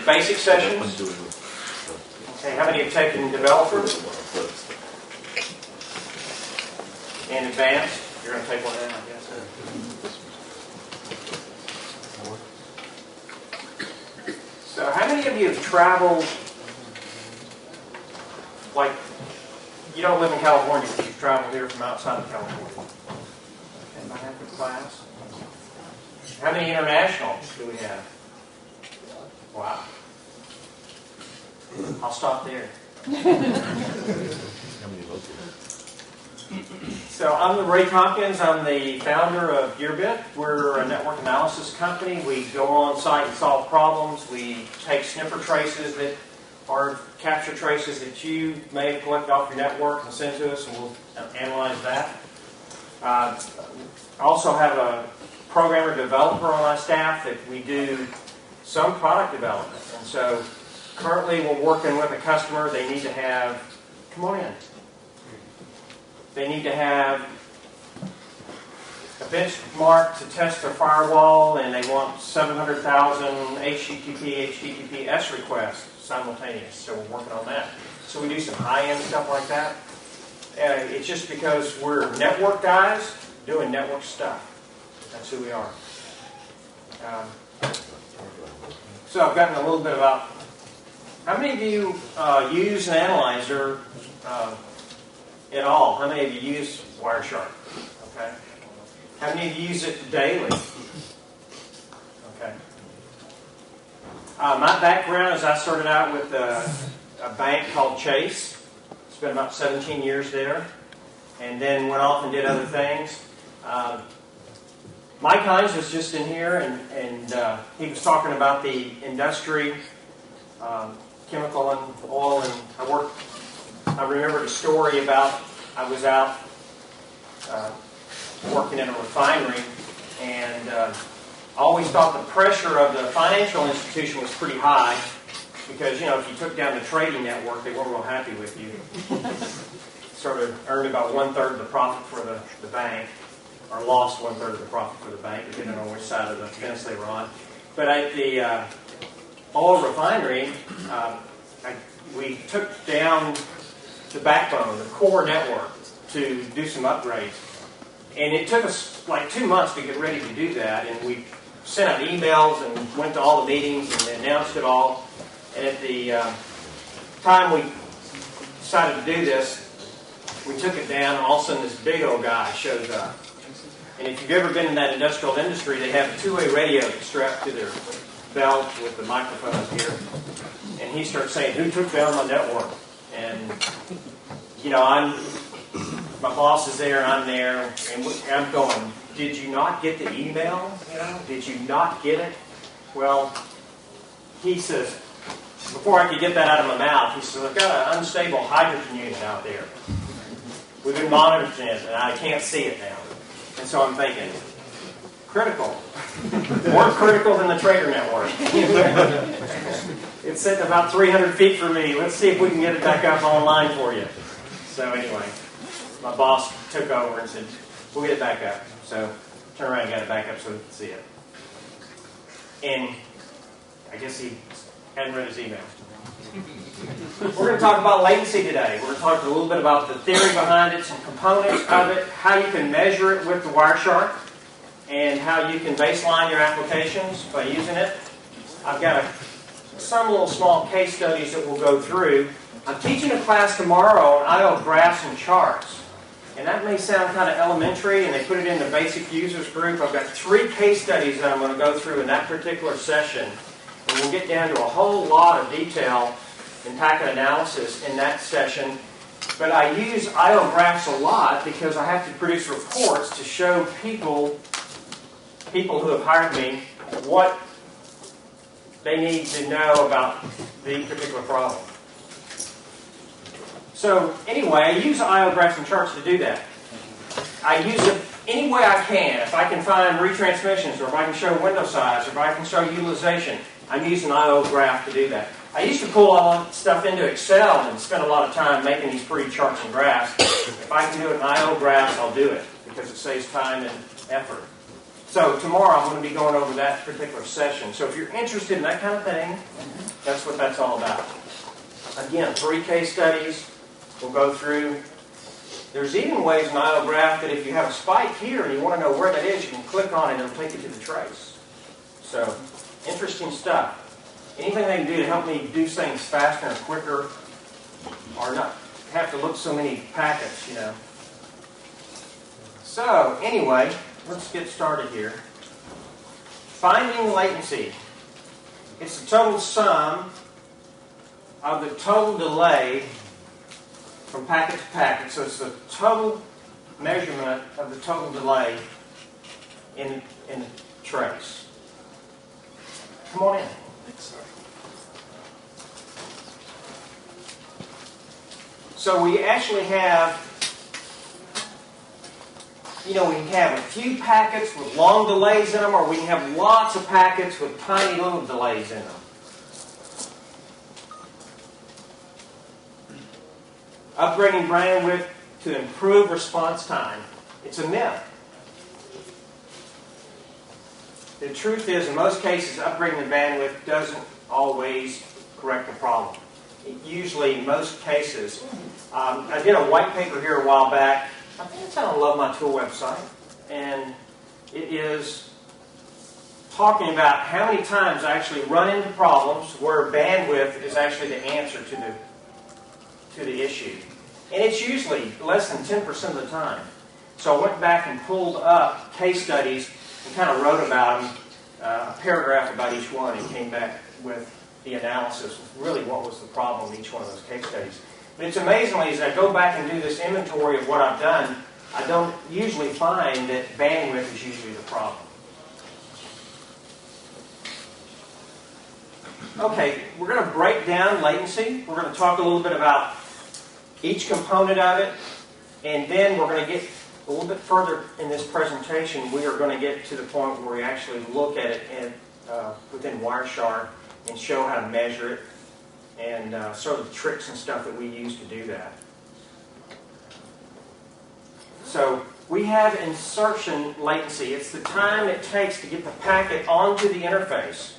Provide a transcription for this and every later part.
basic sessions? Okay, how many have taken developer? In advance? You're going to take one now, I guess. So how many of you have traveled, like, you don't live in California, but you've traveled here from outside of California? Anybody have a class? How many international do we have? Wow. I'll stop there. So I'm Ray Tomkins. I'm the founder of Gearbit. We're a network analysis company. We go on site and solve problems. We take sniffer traces that are capture traces that you may have collected off your network and send to us, and we'll analyze that. I also have a programmer developer on my staff that we do some product development. And so currently we're working with a customer. They need to have, come on in. They need to have a benchmark to test their firewall, and they want 700,000 HTTPS requests simultaneous. So we're working on that. So we do some high-end stuff like that. It's just because we're network guys doing network stuff. That's who we are. So I've gotten a little bit about how many of you use an analyzer at all? How many of you use Wireshark? Okay. How many of you use it daily? Okay. My background is I started out with a bank called Chase. Spent about 17 years there, and then went off and did other things. Mike Hines was just in here, and he was talking about the industry, chemical and oil, and I remembered a story about I was out working in a refinery, and I always thought the pressure of the financial institution was pretty high because, if you took down the trading network, they weren't real happy with you. Sort of earned about 1/3 of the profit for the bank, or lost 1/3 of the profit for the bank, depending on which side of the fence they were on. But at the oil refinery, we took down the backbone, the core network, to do some upgrades. And it took us like 2 months to get ready to do that, and we sent out emails and went to all the meetings and announced it all. And at the time we decided to do this, we took it down, and all of a sudden this big old guy shows up. And if you've ever been in that industrial industry, they have a two-way radio strapped to their belt with the microphone up here. And he starts saying, "Who took down my network?" And, my boss is there, I'm there, and I'm going, "Did you not get the email? Did you not get it?" Well, he says, before I could get that out of my mouth, he says, "I've got an unstable hydrogen unit out there. We've been monitoring it, and I can't see it now." And so I'm thinking, critical. More critical than the trader network. It's sitting about 300 feet from me. Let's see if we can get it back up online for you. So anyway, my boss took over and said, "We'll get it back up." So turned around and got it back up so we could see it. And I guess he hadn't read his email. We're going to talk about latency today. We're going to talk a little bit about the theory behind it, some components of it, how you can measure it with the Wireshark, and how you can baseline your applications by using it. I've got some little small case studies that we'll go through. I'm teaching a class tomorrow on I/O graphs and charts. And that may sound kind of elementary, and they put it in the basic users group. I've got 3 case studies that I'm going to go through in that particular session. And we'll get down to a whole lot of detail in packet analysis in that session. But I use I/O graphs a lot because I have to produce reports to show people who have hired me what they need to know about the particular problem. So anyway, I use I/O graphs and charts to do that. I use it any way I can. If I can find retransmissions, or if I can show window size, or if I can show utilization, I'm using I/O graph to do that. I used to pull all that stuff into Excel and spend a lot of time making these pretty charts and graphs. If I can do it in I/O graphs, I'll do it because it saves time and effort. So tomorrow I'm going to be going over that particular session. So if you're interested in that kind of thing, That's what that's all about. Again, 3 case studies we'll go through. There's even ways in IO graph that if you have a spike here and you want to know where that is, you can click on it and it'll take you to the trace. So, interesting stuff. Anything they can do to help me do things faster and quicker, or not have to look so many packets, you know. So, anyway, let's get started here. Finding latency. It's the total sum of the total delay from packet to packet. So it's the total measurement of the total delay in the trace. Come on in. So we actually have, we can have a few packets with long delays in them, or we can have lots of packets with tiny little delays in them. Upgrading bandwidth to improve response time. It's a myth. The truth is, in most cases, upgrading the bandwidth doesn't always correct the problem. Usually, in most cases, I did a white paper here a while back. I think it's on the Love My Tool website, and it is talking about how many times I actually run into problems where bandwidth is actually the answer to the issue. And it's usually less than 10% of the time. So I went back and pulled up case studies and kind of wrote about them, a paragraph about each one, and came back with the analysis of really what was the problem in each one of those case studies. But it's amazingly, as I go back and do this inventory of what I've done, I don't usually find that bandwidth is usually the problem. Okay, we're going to break down latency. We're going to talk a little bit about each component of it, and then we're going to get a little bit further in this presentation. We are going to get to the point where we actually look at it within Wireshark and show how to measure it, and sort of the tricks and stuff that we use to do that. So we have insertion latency. It's the time it takes to get the packet onto the interface.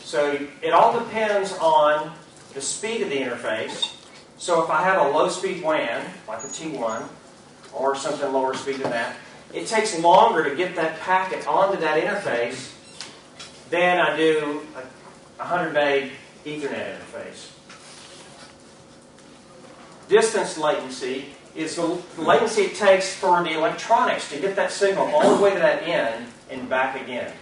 So it all depends on the speed of the interface. So if I have a low-speed WAN, like a T1, or something lower speed than that, it takes longer to get that packet onto that interface than I do a 100 meg Ethernet interface. Distance latency is the latency it takes for the electronics to get that signal all the way to that end and back again.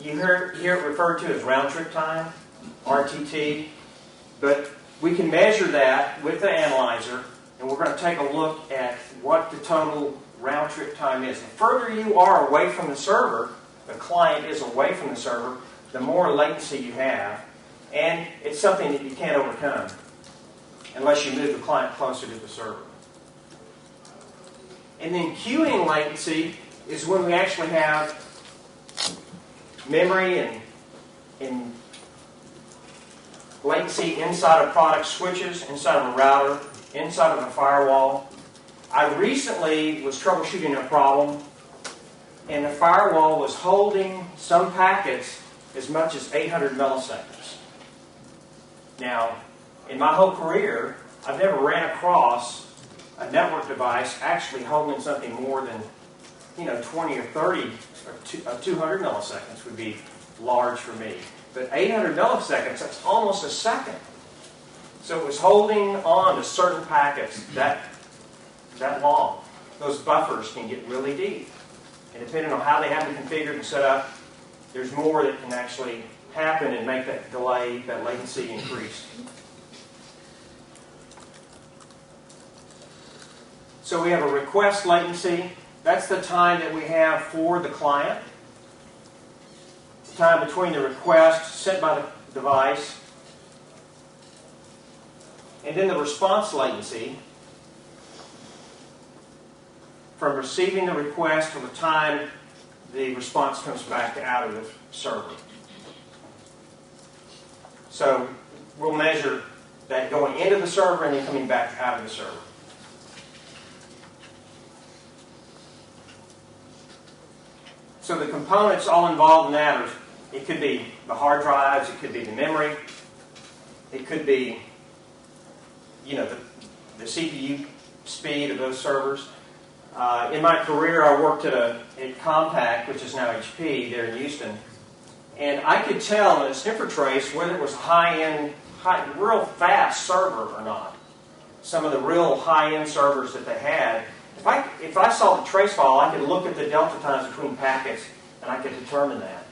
You hear it referred to as round-trip time, RTT, but we can measure that with the analyzer, and we're going to take a look at what the total round-trip time is. The further you are away from the server, the client is away from the server, the more latency you have, and it's something that you can't overcome unless you move the client closer to the server. And then queuing latency is when we actually have memory and latency inside of product switches, inside of a router, inside of a firewall. I recently was troubleshooting a problem, and the firewall was holding some packets as much as 800 milliseconds. Now, in my whole career, I've never ran across a network device actually holding something more than 20 or 30 or 200 milliseconds would be large for me. But 800 milliseconds, that's almost a second. So it was holding on to certain packets that long. Those buffers can get really deep. And depending on how they have them configured and set up, there's more that can actually happen and make that delay, that latency increase. So we have a request latency. That's the time that we have for the client. The time between the request sent by the device and then the response latency from receiving the request to the time the response comes back out of the server. So we'll measure that going into the server and then coming back out of the server. So the components all involved in that are, it could be the hard drives, it could be the memory, it could be, the CPU speed of those servers. In my career, I worked at Compaq, which is now HP, there in Houston, and I could tell in a sniffer trace whether it was high-end, real fast server or not. Some of the real high-end servers that they had, if I saw the trace file, I could look at the delta times between packets, and I could determine that.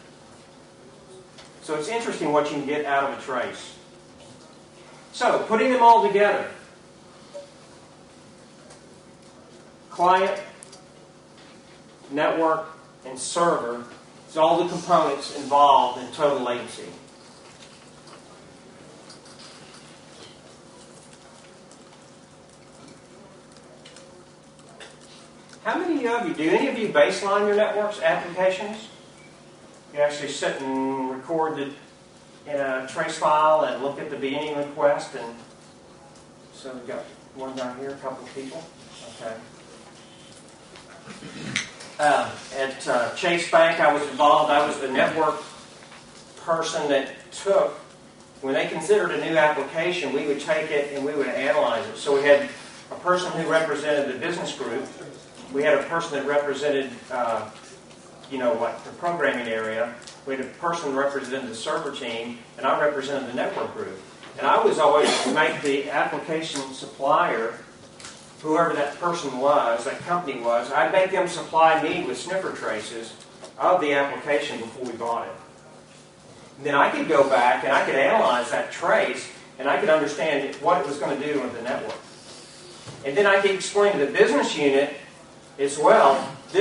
So it's interesting what you can get out of a trace. So, putting them all together. Client, network, and server is all the components involved in total latency. How many of you, do any of you baseline your network's applications? You actually sit and record it in a trace file and look at the beginning request. And so we've got one down here, a couple of people. Okay. At Chase Bank, I was involved. I was the network person that took, when they considered a new application, we would take it and we would analyze it. So we had a person who represented the business group. We had a person that represented, the programming area. We had a person that represented the server team, and I represented the network group. And I was always to make the application supplier, whoever that person was, that company was, I'd make them supply me with sniffer traces of the application before we bought it. And then I could go back and I could analyze that trace, and I could understand what it was going to do with the network. And then I could explain to the business unit as well, the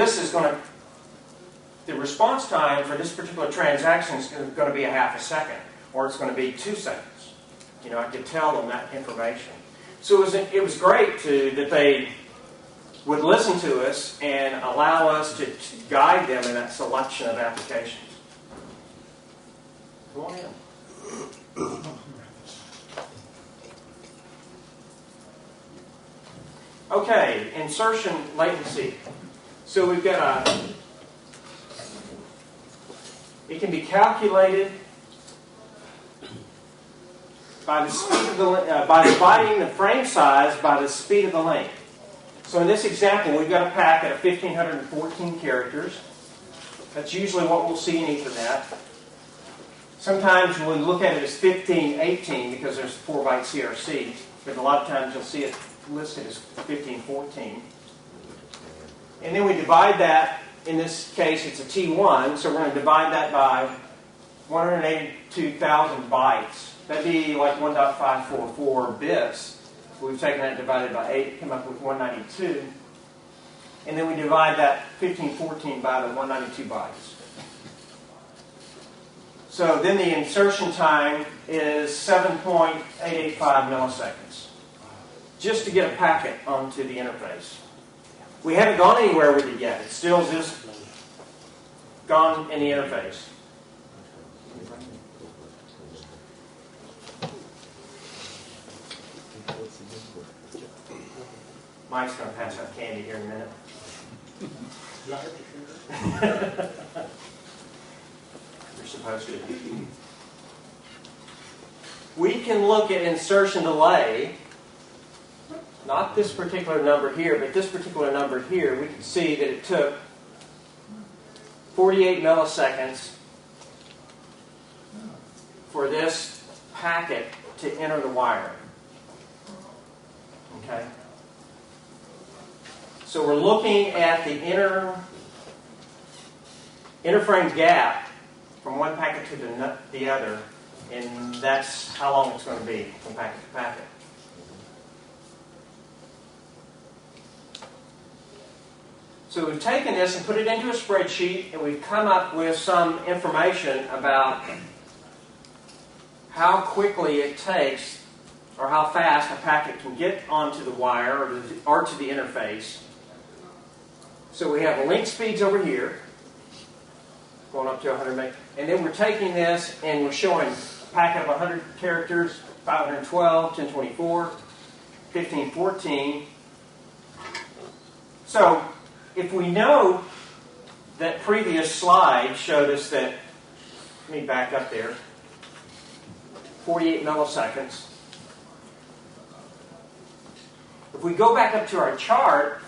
response time for this particular transaction is going to be a half a second, or it's going to be 2 seconds. I could tell them that information. So it was great that they would listen to us and allow us to guide them in that selection of applications. Come on in. Okay, insertion latency. So we've got it can be calculated by the speed of by dividing the frame size by the speed of the link. So in this example, we've got a packet of 1,514 characters. That's usually what we'll see in Ethernet. Sometimes we'll look at it as 1518 because there's 4-byte CRC, but a lot of times you'll see it listed as 1514. And then we divide that, in this case it's a T1, so we're going to divide that by 182,000 bytes. That'd be like 1.544 bits. We've taken that and divided by 8, come up with 192. And then we divide that 1514 by the 192 bytes. So then the insertion time is 7.885 milliseconds. Just to get a packet onto the interface. We haven't gone anywhere with it yet. It's still just gone in the interface. Mike's going to pass out candy here in a minute. You're supposed to. We can look at insertion delay. Not this particular number here, but this particular number here. We can see that it took 48 milliseconds for this packet to enter the wire. Okay? So we're looking at the interframe gap from one packet to the other, and that's how long it's going to be from packet to packet. So we've taken this and put it into a spreadsheet, and we've come up with some information about how quickly it takes, or how fast a packet can get onto the wire or to the interface. So we have the link speeds over here, going up to 100 meg. And then we're taking this and we're showing a packet of 100 characters, 512, 1024, 1514. So if we know that previous slide showed us that Let me back up there. 48 milliseconds. If we go back up to our chart,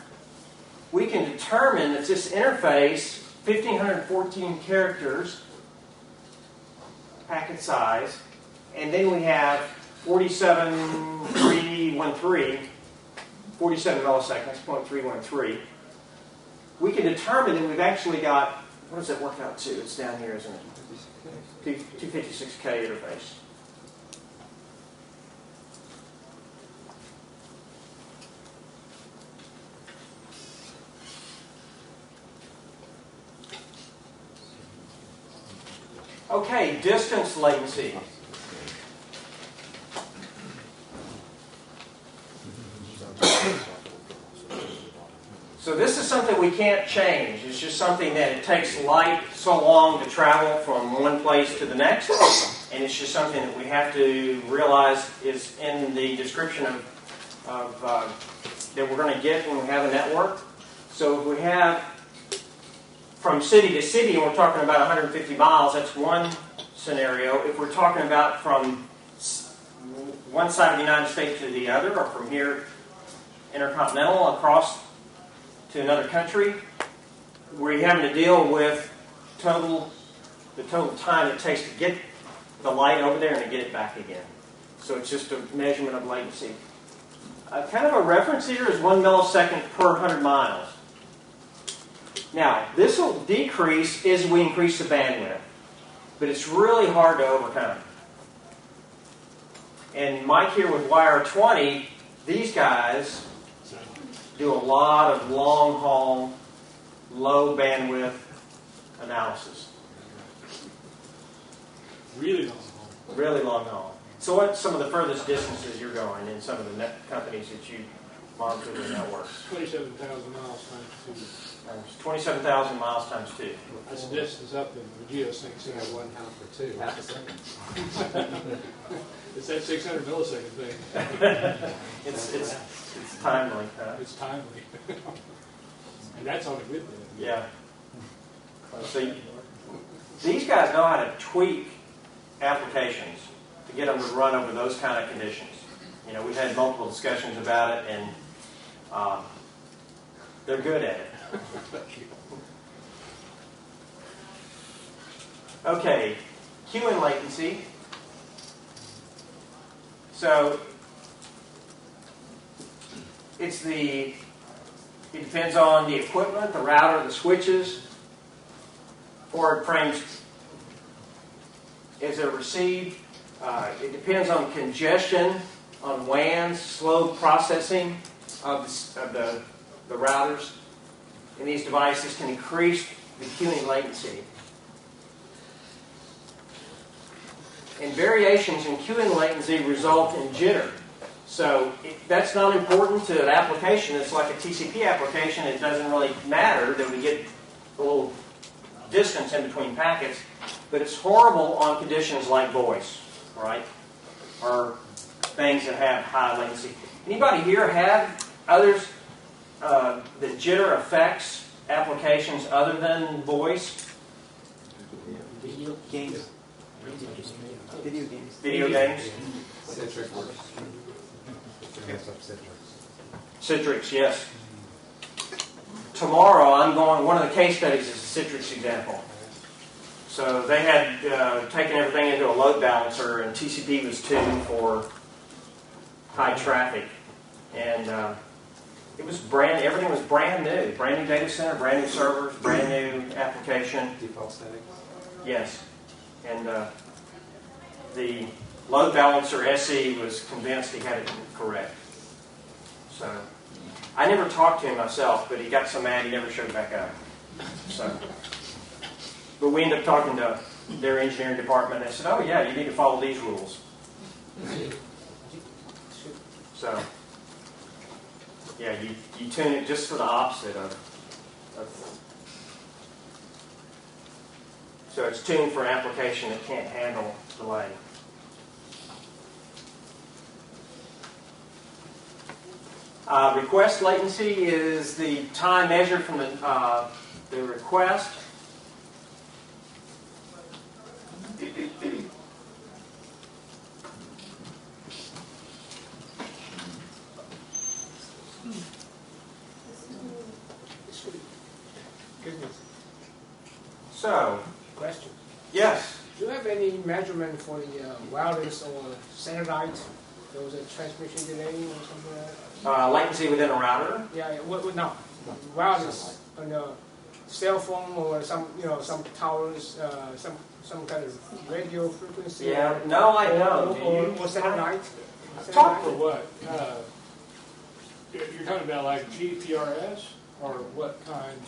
we can determine that this interface, 1,514 characters, packet size, and then we have 47.313, 47 milliseconds, 0.313. We can determine that we've actually got, what does that work out to? It's down here, isn't it? 256K interface. Okay, distance latency. So this is something we can't change. It's just something that it takes light so long to travel from one place to the next, and it's just something that we have to realize is in the description of that we're going to get when we have a network. So if we have from city to city, and we're talking about 150 miles, that's one scenario. If we're talking about from one side of the United States to the other, or from here intercontinental across to another country, we're having to deal with the total time it takes to get the light over there and to get it back again. So it's just a measurement of latency. Kind of a reference here is 1 millisecond per 100 miles. Now, this will decrease as we increase the bandwidth, but it's really hard to overcome. And Mike here with Wire 20, these guys do a lot of long-haul, low-bandwidth analysis. Really long haul. Really long-haul. So what's some of the furthest distances you're going in some of the companies that you monitor their networks? 27,000 miles times 27,000 miles times 2. That's the distance up in the geosync. So you have 1 half for 2. Half a second. It's that 600 millisecond thing. It's timely. It's timely. And that's on a good day. Yeah. So these guys know how to tweak applications to get them to run over those kind of conditions. You know, we've had multiple discussions about it, and they're good at it. Okay, queuing latency. So it depends on the equipment, the router, the switches. Forward frames as they're received. It depends on congestion, on WANs, slow processing of the routers. And these devices can increase the queuing latency. And variations in queuing latency result in jitter. So that's not important to an application. It's like a TCP application. It doesn't really matter that we get a little distance in between packets. But it's horrible on conditions like voice, right? Or things that have high latency. Anybody here have others that jitter affects applications other than voice? Video games. Video games? Citrix. Citrix, yes. Tomorrow I'm going, one of the case studies is a Citrix example. So they had taken everything into a load balancer, and TCP was tuned for high traffic. And everything was brand new data center, brand new servers, brand new application. Default settings. Yes. And the load balancer SE was convinced he had it correct. So I never talked to him myself, but he got so mad he never showed back up. So, but we ended up talking to their engineering department, and they said, "Oh yeah, you need to follow these rules." So, yeah, you tune it just for the opposite of. So it's tuned for an application that can't handle delay. Request latency is the time measured from the request So, Question. yes. Do you have any measurement for the wireless or satellite? There was a transmission delay or something like that? Latency within a router. Yeah, no. Wireless on the cell phone or some, some towers, some kind of radio frequency. Yeah. No, I don't. Or satellite. Talk Satellite? for What? You're talking about like GPRS or what kind?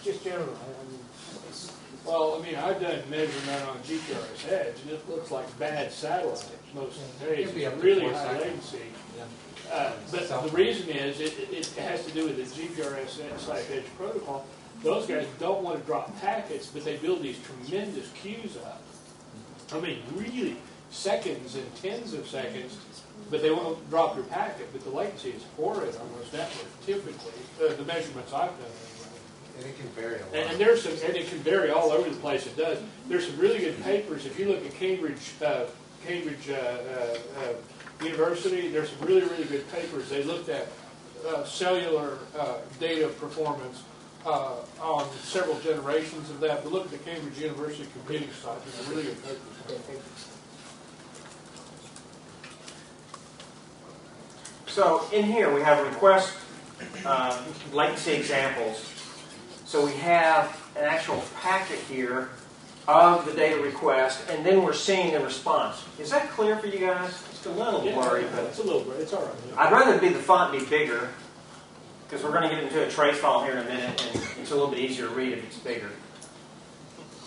Just general. Well, I mean, I've done measurement on GPRS edge, and it looks like bad satellite most days. It's really high latency. But the reason is it has to do with the GPRS/edge protocol. Those guys don't want to drop packets, but they build these tremendous queues up. I mean, really seconds and tens of seconds, but they want to drop your packet. But the latency is horrid on those networks. Typically, the measurements I've done. And it can vary a lot. And it can vary all over the place. It does. There's some really good papers. If you look at Cambridge University, there's some really, really good papers. They looked at cellular data performance on several generations of that. But look at the Cambridge University computing site. There's a really good paper. So in here we have request latency examples. So we have an actual packet here of the data request, and then we're seeing the response. Is that clear for you guys? It's a little blurry, but it's a little blurry. It's all right. I'd rather the font be bigger, because we're going to get into a trace file here in a minute, and it's a little bit easier to read if it's bigger.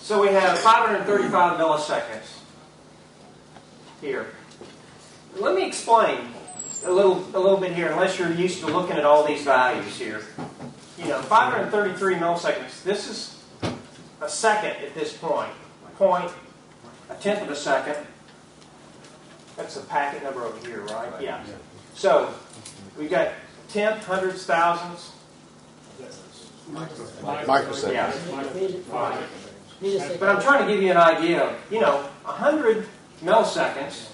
So we have 535 milliseconds here. Let me explain a little bit here, unless you're used to looking at all these values here. 533 milliseconds. This is a second at this point. A tenth of a second. That's the packet number over here, right? Yeah. So we've got tenth, hundreds, thousands. Microsecond. Yeah. But I'm trying to give you an idea of, 100 milliseconds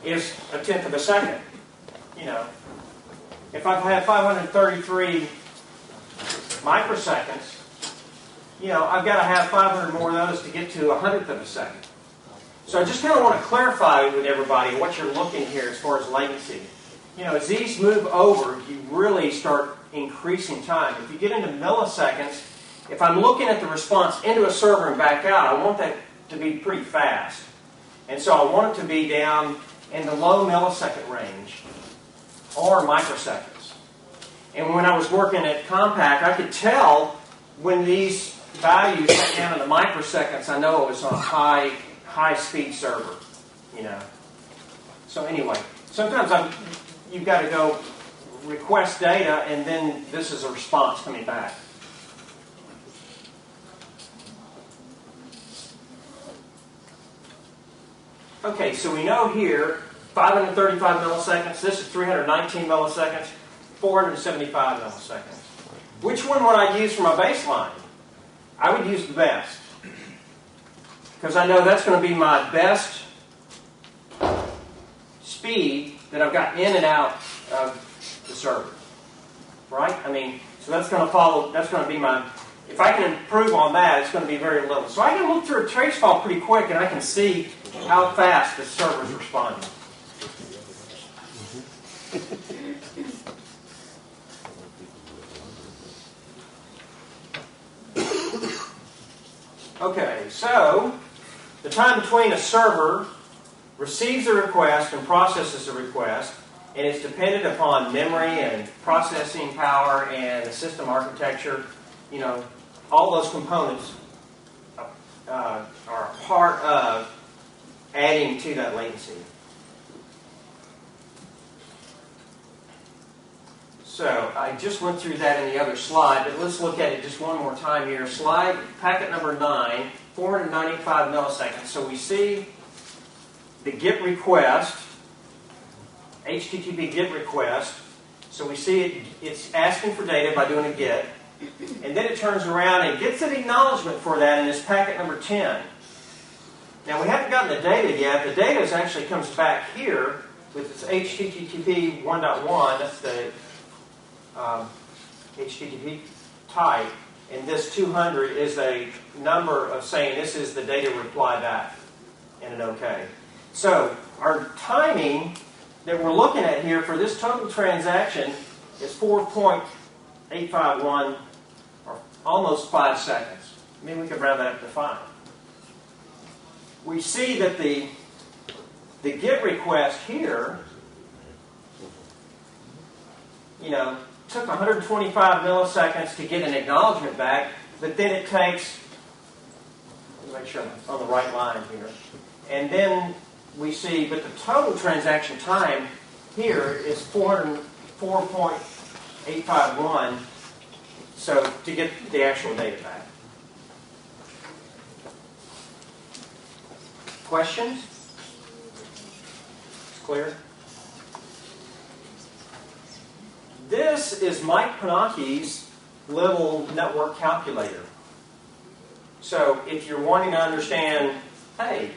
is a tenth of a second. If I've had 533 microseconds, I've got to have 500 more of those to get to a hundredth of a second. So I just kind of want to clarify with everybody what you're looking here as far as latency. As these move over, you really start increasing time. If you get into milliseconds, if I'm looking at the response into a server and back out, I want that to be pretty fast. And so I want it to be down in the low millisecond range, or microseconds. And when I was working at Compaq, I could tell when these values went down in the microseconds, I know it was on a high-speed server. So anyway, sometimes you've got to go request data, and then this is a response coming back. Okay, so we know here 535 milliseconds, this is 319 milliseconds, 475 milliseconds. Which one would I use for my baseline? I would use the best. Because I know that's going to be my best speed that I've got in and out of the server. Right? So that's going to be my, if I can improve on that, it's going to be very little. So I can look through a trace file pretty quick and I can see how fast the server is responding. Okay, so the time between a server receives a request and processes the request, and it's dependent upon memory and processing power and the system architecture. All those components are a part of adding to that latency. So I just went through that in the other slide, but let's look at it just one more time here. Slide, packet number 9, 495 milliseconds. So we see the GET request, HTTP GET request. So we see it's asking for data by doing a GET. And then it turns around and gets an acknowledgement for that in this packet number 10. Now we haven't gotten the data yet. The data actually comes back here with this HTTP 1.1. That's the HTTP type. And this 200 is a number of saying this is the data reply back in an OK. So our timing that we're looking at here for this total transaction is 4.851, or almost 5 seconds. I mean, we could round that up to 5. We see that the GET request here, took 125 milliseconds to get an acknowledgement back, but then it takes, let me make sure I'm on the right line here, and then we see, but the total transaction time here is 404.851, so to get the actual data back. Questions? It's clear? This is Mike Panaki's little network calculator. So if you're wanting to understand, hey,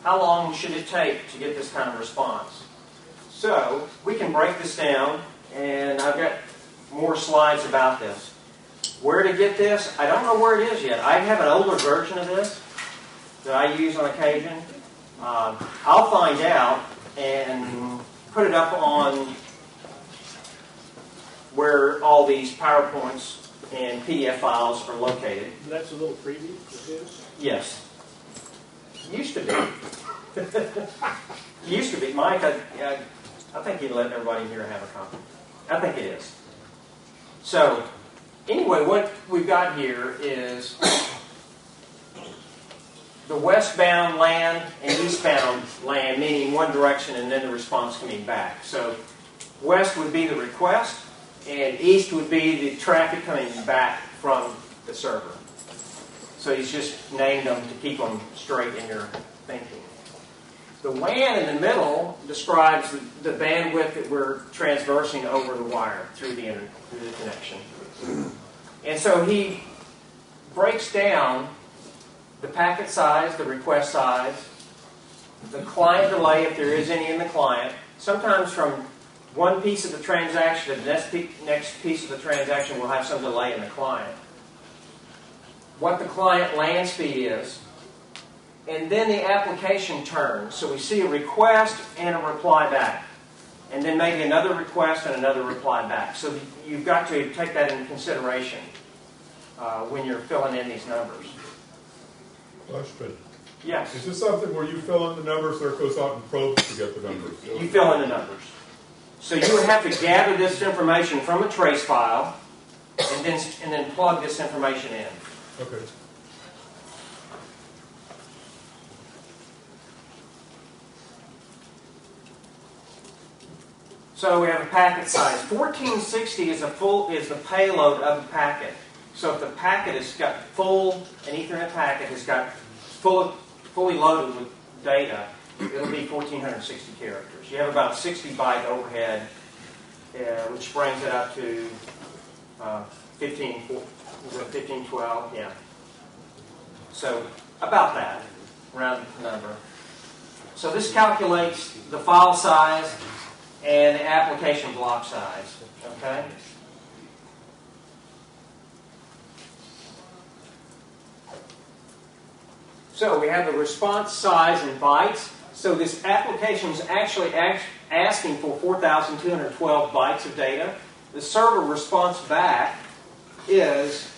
how long should it take to get this kind of response? So we can break this down, and I've got more slides about this. Where to get this? I don't know where it is yet. I have an older version of this that I use on occasion. I'll find out and put it up on where all these PowerPoints and PDF files are located. That's a little preview of this? Yes. Used to be. Used to be. Mike, I think you'd let everybody here have a copy. I think it is. So, anyway, what we've got here is the westbound LAN and eastbound LAN, meaning one direction and then the response coming back. So, west would be the request, and east would be the traffic coming back from the server. So he's just named them to keep them straight in your thinking. The WAN in the middle describes the bandwidth that we're transversing over the wire through the connection. And so he breaks down the packet size, the request size, the client delay, if there is any in the client, sometimes from one piece of the transaction to the next piece of the transaction will have some delay in the client. What the client LAN speed is, and then the application turn. So we see a request and a reply back, and then maybe another request and another reply back. So you've got to take that into consideration when you're filling in these numbers. Question. Yes? Is this something where you fill in the numbers or it goes out and probes to get the numbers? You fill in the numbers. So you would have to gather this information from a trace file and then plug this information in. Okay. So we have a packet size. 1460 is the payload of the packet. So if the packet has got an Ethernet packet has got fully loaded with data, it'll be 1460 characters. You have about 60-byte overhead, which brings it up to 1512, yeah. So about that, round number. So this calculates the file size and the application block size, okay? So we have the response size in bytes. So this application is actually asking for 4,212 bytes of data. The server response back is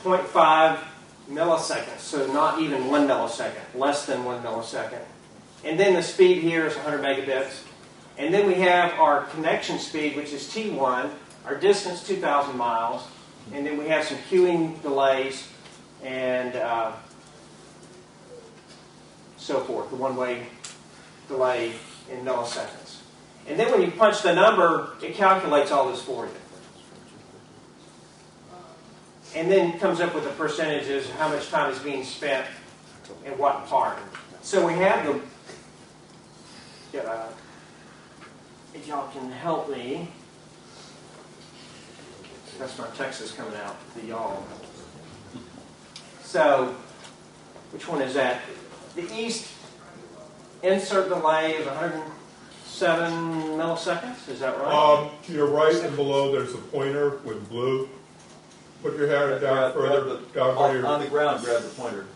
0.5 milliseconds, so not even 1 millisecond, less than 1 millisecond. And then the speed here is 100 megabits. And then we have our connection speed, which is T1, our distance 2,000 miles, and then we have some queuing delays and so forth, the one-way delay in milliseconds. And then when you punch the number, it calculates all this for you. And then comes up with the percentages, how much time is being spent in what part. So we have the, if y'all can help me, that's my Texas coming out, the y'all. So which one is that? The east insert delay is 107 milliseconds. Is that right? To your right and below, there's a pointer with blue. Put your hand down further. Down by your... On the ground, grab the pointer.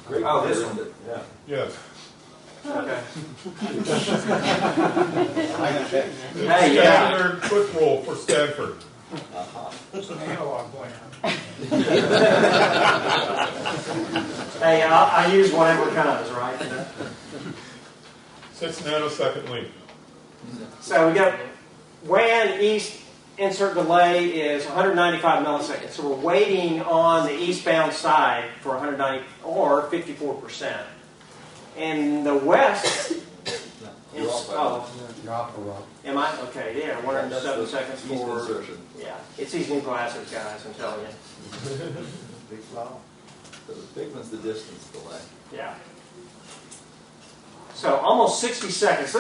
Great Oh, pointer, this isn't it? Yeah. Yes. Okay. It's Hey, yeah. standard quick roll for Stanford. Analog pointer. Hey, I use whatever comes, right? 6 nanosecond length. So we got WAN east insert delay is 195 milliseconds. So we're waiting on the eastbound side for 190 or 54%. And the west is, You're off by You're off the road. am I? Okay, yeah, 107 seconds East for, insertion. yeah. It's these new glasses, guys, I'm telling you. Big flow. So the big one's the distance delay. Yeah. So almost 60 seconds.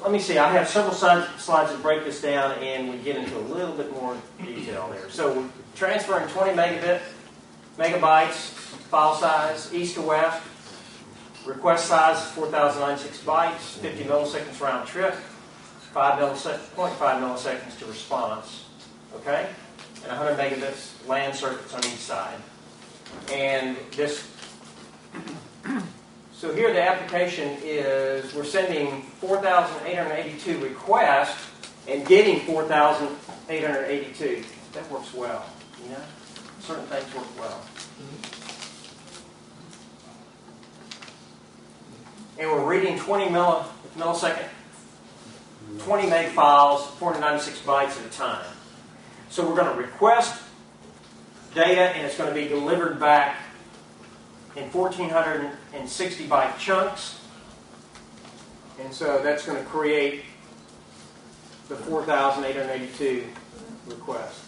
Let me see. I have several slides that break this down, and we get into a little bit more detail there. So we're transferring 20 megabytes file size east to west. Request size is 4,096 bytes, 50 milliseconds round trip, 0.5 milliseconds to response. Okay, and 100 megabits LAN circuits on each side. And this. So here the application is we're sending 4,882 requests and getting 4,882. That works well, you know? Certain things work well. And we're reading 20 millisecond, 20 meg files, 496 bytes at a time. So we're going to request data and it's going to be delivered back in 1,460 byte chunks. And so that's going to create the 4,882 requests.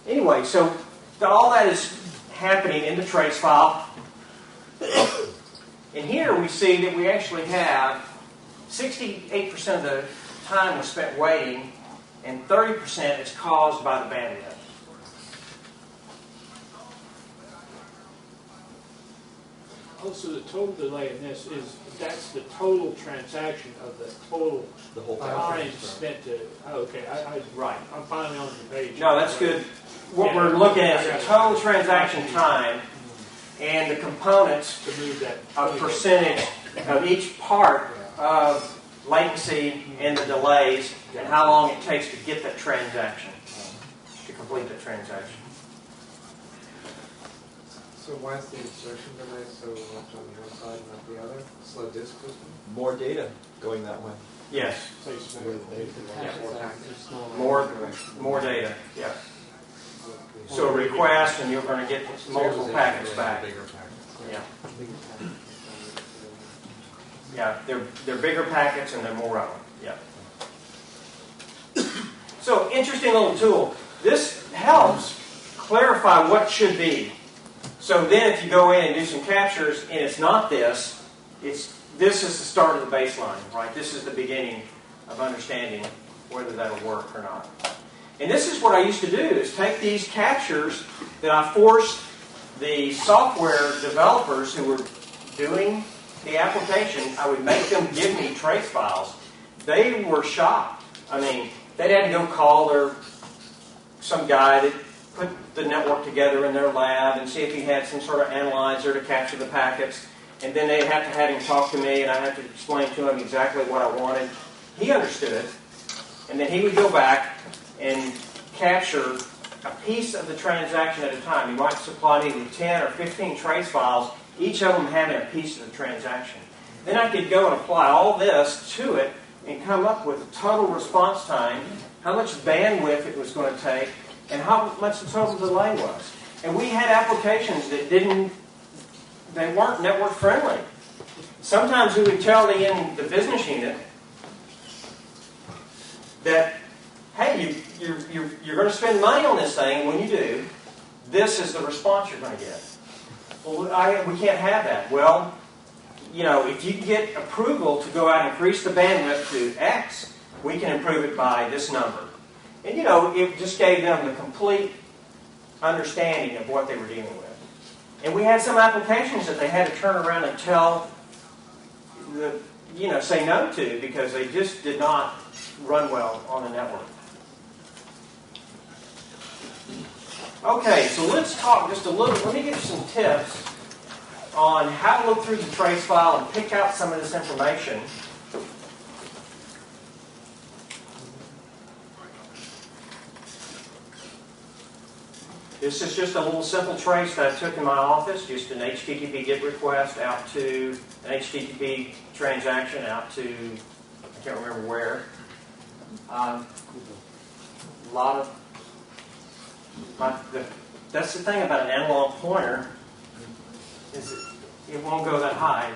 Anyway, so all that is happening in the trace file. And here we see that we actually have 68% of the time was spent waiting and 30% is caused by the bandwidth. Also, the total delay in this that's the total transaction of the total The whole time spent to. Oh, okay, Right. I'm finally on the page. No, that's good. What we're looking at is the total transaction time and the components To move that of percentage of each part of latency and the delays and how long it takes to get that transaction, to complete that transaction. So why is the insertion delay so much on the one side and not the other? Slow disk system? More data going that way. Yes, Where the data more packets? more data, yeah. So a request and you're going to get multiple packets back. Bigger packets. Yeah. Yeah, they're bigger packets and they're more of them. Yeah. So, interesting little tool. This helps clarify what should be. So then if you go in and do some captures and it's not this, this is the start of the baseline, right? This is the beginning of understanding whether that'll work or not. And this is what I used to do, is take these captures that I forced the software developers who were doing the application, I would make them give me trace files. They were shocked. I mean, they'd had to go call some guy that put the network together in their lab and see if he had some sort of analyzer to capture the packets. And then they'd have to have him talk to me and I'd have to explain to him exactly what I wanted. He understood. And then he would go back and capture a piece of the transaction at a time. He might supply me with 10 or 15 trace files, each of them having a piece of the transaction. Then I could go and apply all this to it and come up with a total response time, how much bandwidth it was going to take, and how much the total delay was. And we had applications that they weren't network friendly. Sometimes we would tell the business unit that, hey, you're going to spend money on this thing, and when you do, this is the response you're going to get. Well, we can't have that. Well, if you get approval to go out and increase the bandwidth to X, we can improve it by this number. And, it just gave them the complete understanding of what they were dealing with. And we had some applications that they had to turn around and tell say no to because they just did not run well on the network. Okay, so let's talk just a little. Let me give you some tips on how to look through the trace file and pick out some of this information. This is just a little simple trace that I took in my office, just an HTTP GET request out to an HTTP transaction out to, I can't remember where. A lot of, that's the thing about an analog pointer, is it won't go that high,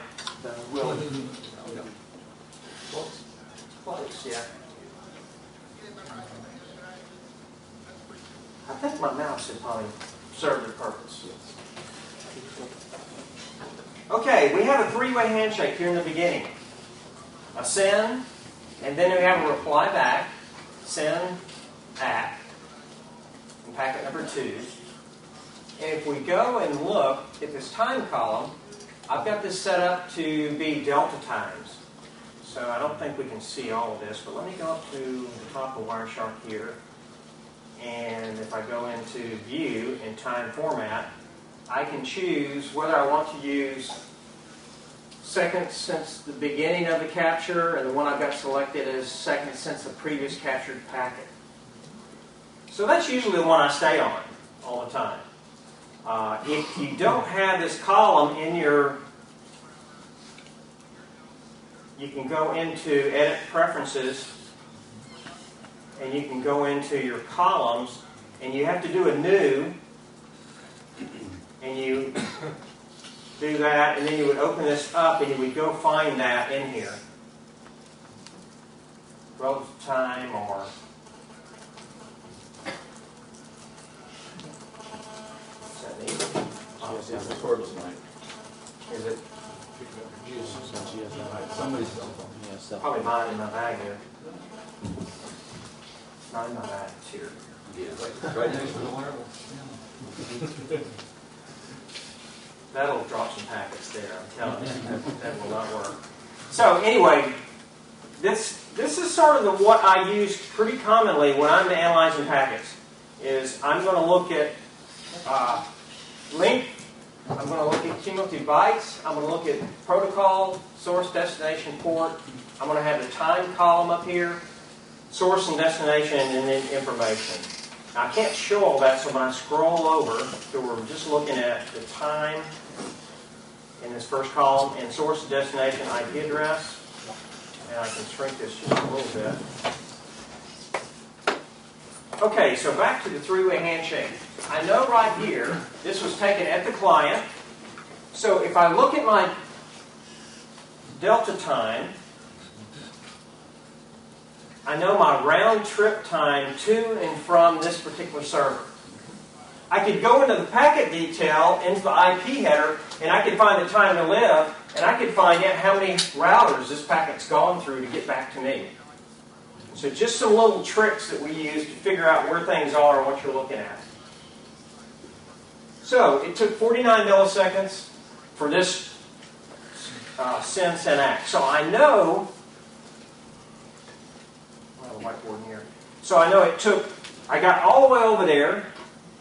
will it? Close, yeah. I think my mouse would probably serve the purpose. Okay, we have a three-way handshake here in the beginning. A send, and then we have a reply back. Send, ACK, and packet number 2. And if we go and look at this time column, I've got this set up to be delta times. So I don't think we can see all of this, but let me go up to the top of Wireshark here. And if I go into View and Time Format, I can choose whether I want to use seconds since the beginning of the capture, and the one I've got selected is seconds since the previous captured packet. So that's usually the one I stay on all the time. If you don't have this column in your, you can go into Edit Preferences, and you can go into your columns, and you have to do a new, and you do that, and then you would open this up, and you would go find that in here. Relative time, or what's that mean? Yes, it's recorded tonight. Is it? Somebody's cell phone. Probably mine in my bag here. Not in my bag, it's here. Yeah, right next to the wireless. That'll drop some packets there, I'm telling you. That will not work. So anyway, this is sort of what I use pretty commonly when I'm analyzing packets. Is I'm going to look at length, I'm going to look at cumulative bytes, I'm going to look at protocol, source, destination, port. I'm going to have the time column up here, source and destination, and then information. Now, I can't show all that, so when I scroll over, so we're just looking at the time in this first column, and source and destination IP address, and I can shrink this just a little bit. Okay, so back to the three-way handshake. I know right here, this was taken at the client, so if I look at my delta time, I know my round trip time to and from this particular server. I could go into the packet detail, into the IP header, and I could find the time to live, and I could find out how many routers this packet's gone through to get back to me. So just some little tricks that we use to figure out where things are and what you're looking at. So it took 49 milliseconds for this send ACK. So I know, whiteboard here. So I know it took, I got all the way over there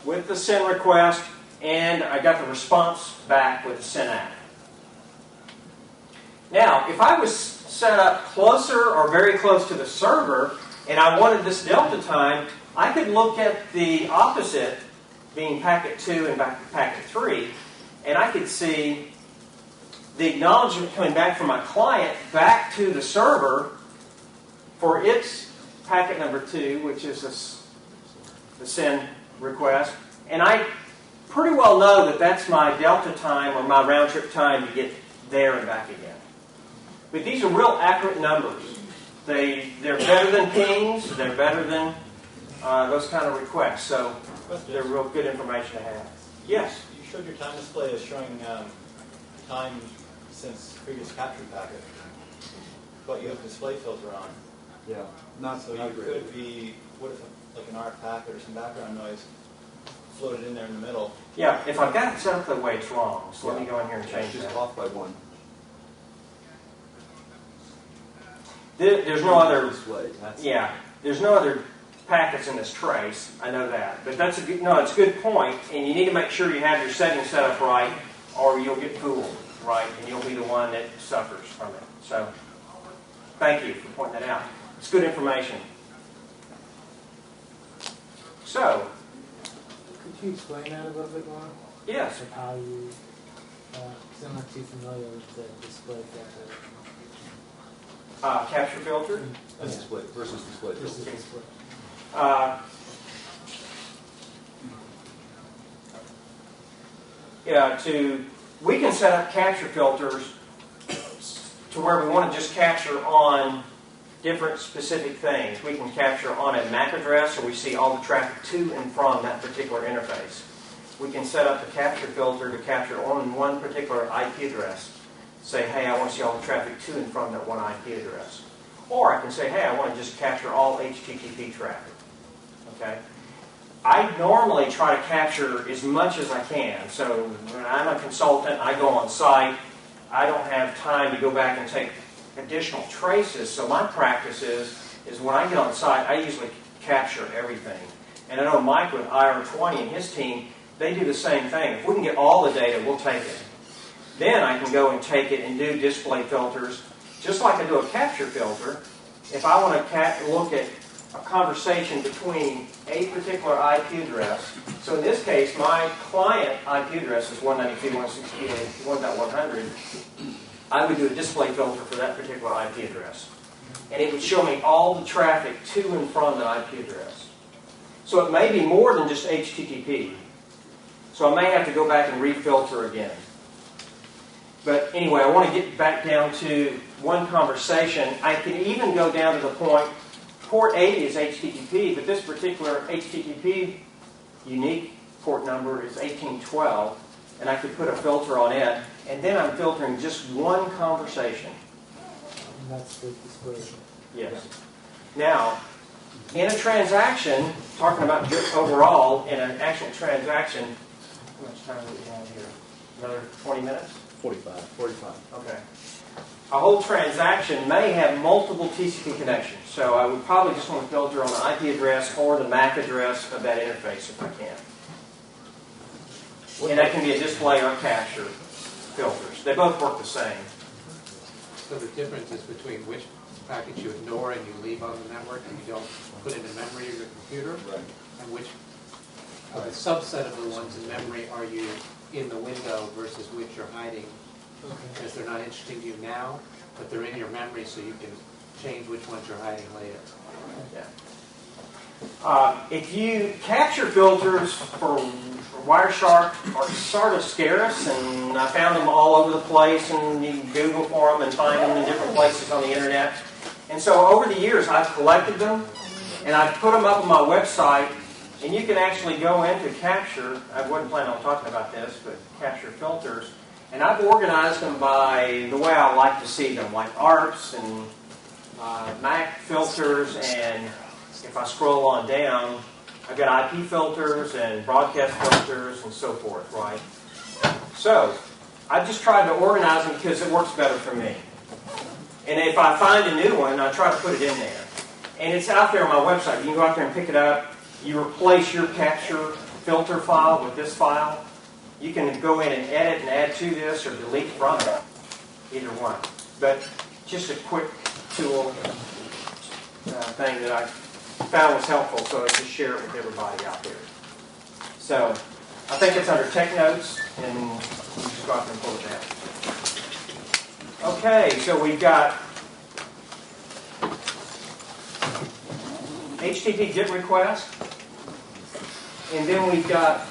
with the send request, and I got the response back with the send ACK. Now, if I was set up closer or very close to the server, and I wanted this delta time, I could look at the opposite, being packet 2 and packet 3, and I could see the acknowledgement coming back from my client back to the server for its packet number 2, which is the send request. And I pretty well know that that's my delta time or my round trip time to get there and back again. But these are real accurate numbers. They're better than pings. They're better than those kind of requests. So they're real good information to have. Yes? You showed your time display as showing time since previous captured packet, but you have display filter on. Yeah, not So you could be, what if like an ARP packet or some background noise floated in there in the middle. Yeah, if I've got it set up the way it's wrong, so let me go in here and change Just that. off by one. There's no other. Display. That's Yeah, there's no other packets in this trace. I know that, but that's a good. No, it's a good point, and you need to make sure you have your settings set up right, or you'll get fooled, right, and you'll be the one that suffers from it. So, thank you for pointing that out. It's good information. So, Could you explain that a little bit more? yes. Like how you, because I'm not too familiar with the display filter. Capture filter. That's display versus display. Versus display. We can set up capture filters to where we want to just capture on different specific things. We can capture on a MAC address, so we see all the traffic to and from that particular interface. We can set up the capture filter to capture on one particular IP address. Say, hey, I want to see all the traffic to and from that one IP address. Or I can say, hey, I want to just capture all HTTP traffic. Okay? I normally try to capture as much as I can. So when I'm a consultant, I go on site. I don't have time to go back and take additional traces. So my practice is when I get on site, I usually capture everything. And I know Mike with IR20 and his team, they do the same thing. If we can get all the data, we'll take it. Then I can go and take it and do display filters, just like I do a capture filter. If I want to look at a conversation between a particular IP address, so in this case, my client IP address is 192.168.1.100, I would do a display filter for that particular IP address. And it would show me all the traffic to and from that IP address. So it may be more than just HTTP. So I may have to go back and refilter again. But anyway, I want to get back down to one conversation. I can even go down to the point, port 80 is HTTP, but this particular HTTP unique port number is 1812, and I could put a filter on it, and then I'm filtering just one conversation. And that's the display. Yes. Now, in a transaction, talking about just overall, in an actual transaction, how much time do we have here? Another 20 minutes? 45. Okay. A whole transaction may have multiple TCP connections, so I would probably just want to filter on the IP address or the MAC address of that interface if I can. And that can be a display or capture filters. They both work the same. So the difference is between which package you ignore and you leave on the network and you don't put in the memory of your computer, Right. and which of the subset of the ones in memory are you in the window versus which you're hiding, because they're not interesting to you now, but they're in your memory so you can change which ones you're hiding later. Yeah. If you capture filters for Wireshark are sort of scarce, and I found them all over the place, and you can Google for them and find them in different places on the internet. And so over the years, I've collected them, and I've put them up on my website, and you can actually go into capture. I wasn't planning on talking about this, but capture filters. And I've organized them by the way I like to see them, like ARPs and MAC filters, and if I scroll on down, I've got IP filters and broadcast filters and so forth, right? So, I've just tried to organize them because it works better for me. And if I find a new one, I try to put it in there. And it's out there on my website. You can go out there and pick it up. You replace your capture filter file with this file. You can go in and edit and add to this or delete from it, either one. But just a quick tool thing that I found was helpful, so I just share it with everybody out there. So I think it's under Tech Notes, and you just go out there and pull it down. Okay, so we've got HTTP GET request, and then we've got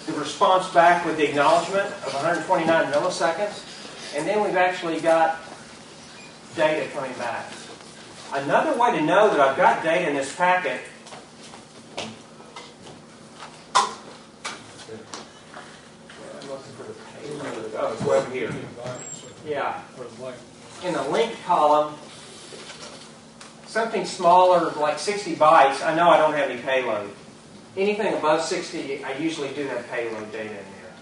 the response back with the acknowledgement of 129 milliseconds, and then we've actually got data coming back. Another way to know that I've got data in this packet oh, it's way over here. Yeah. In the link column, something smaller like 60 bytes, I know I don't have any payload. anything above 60, I usually do have payload data in there.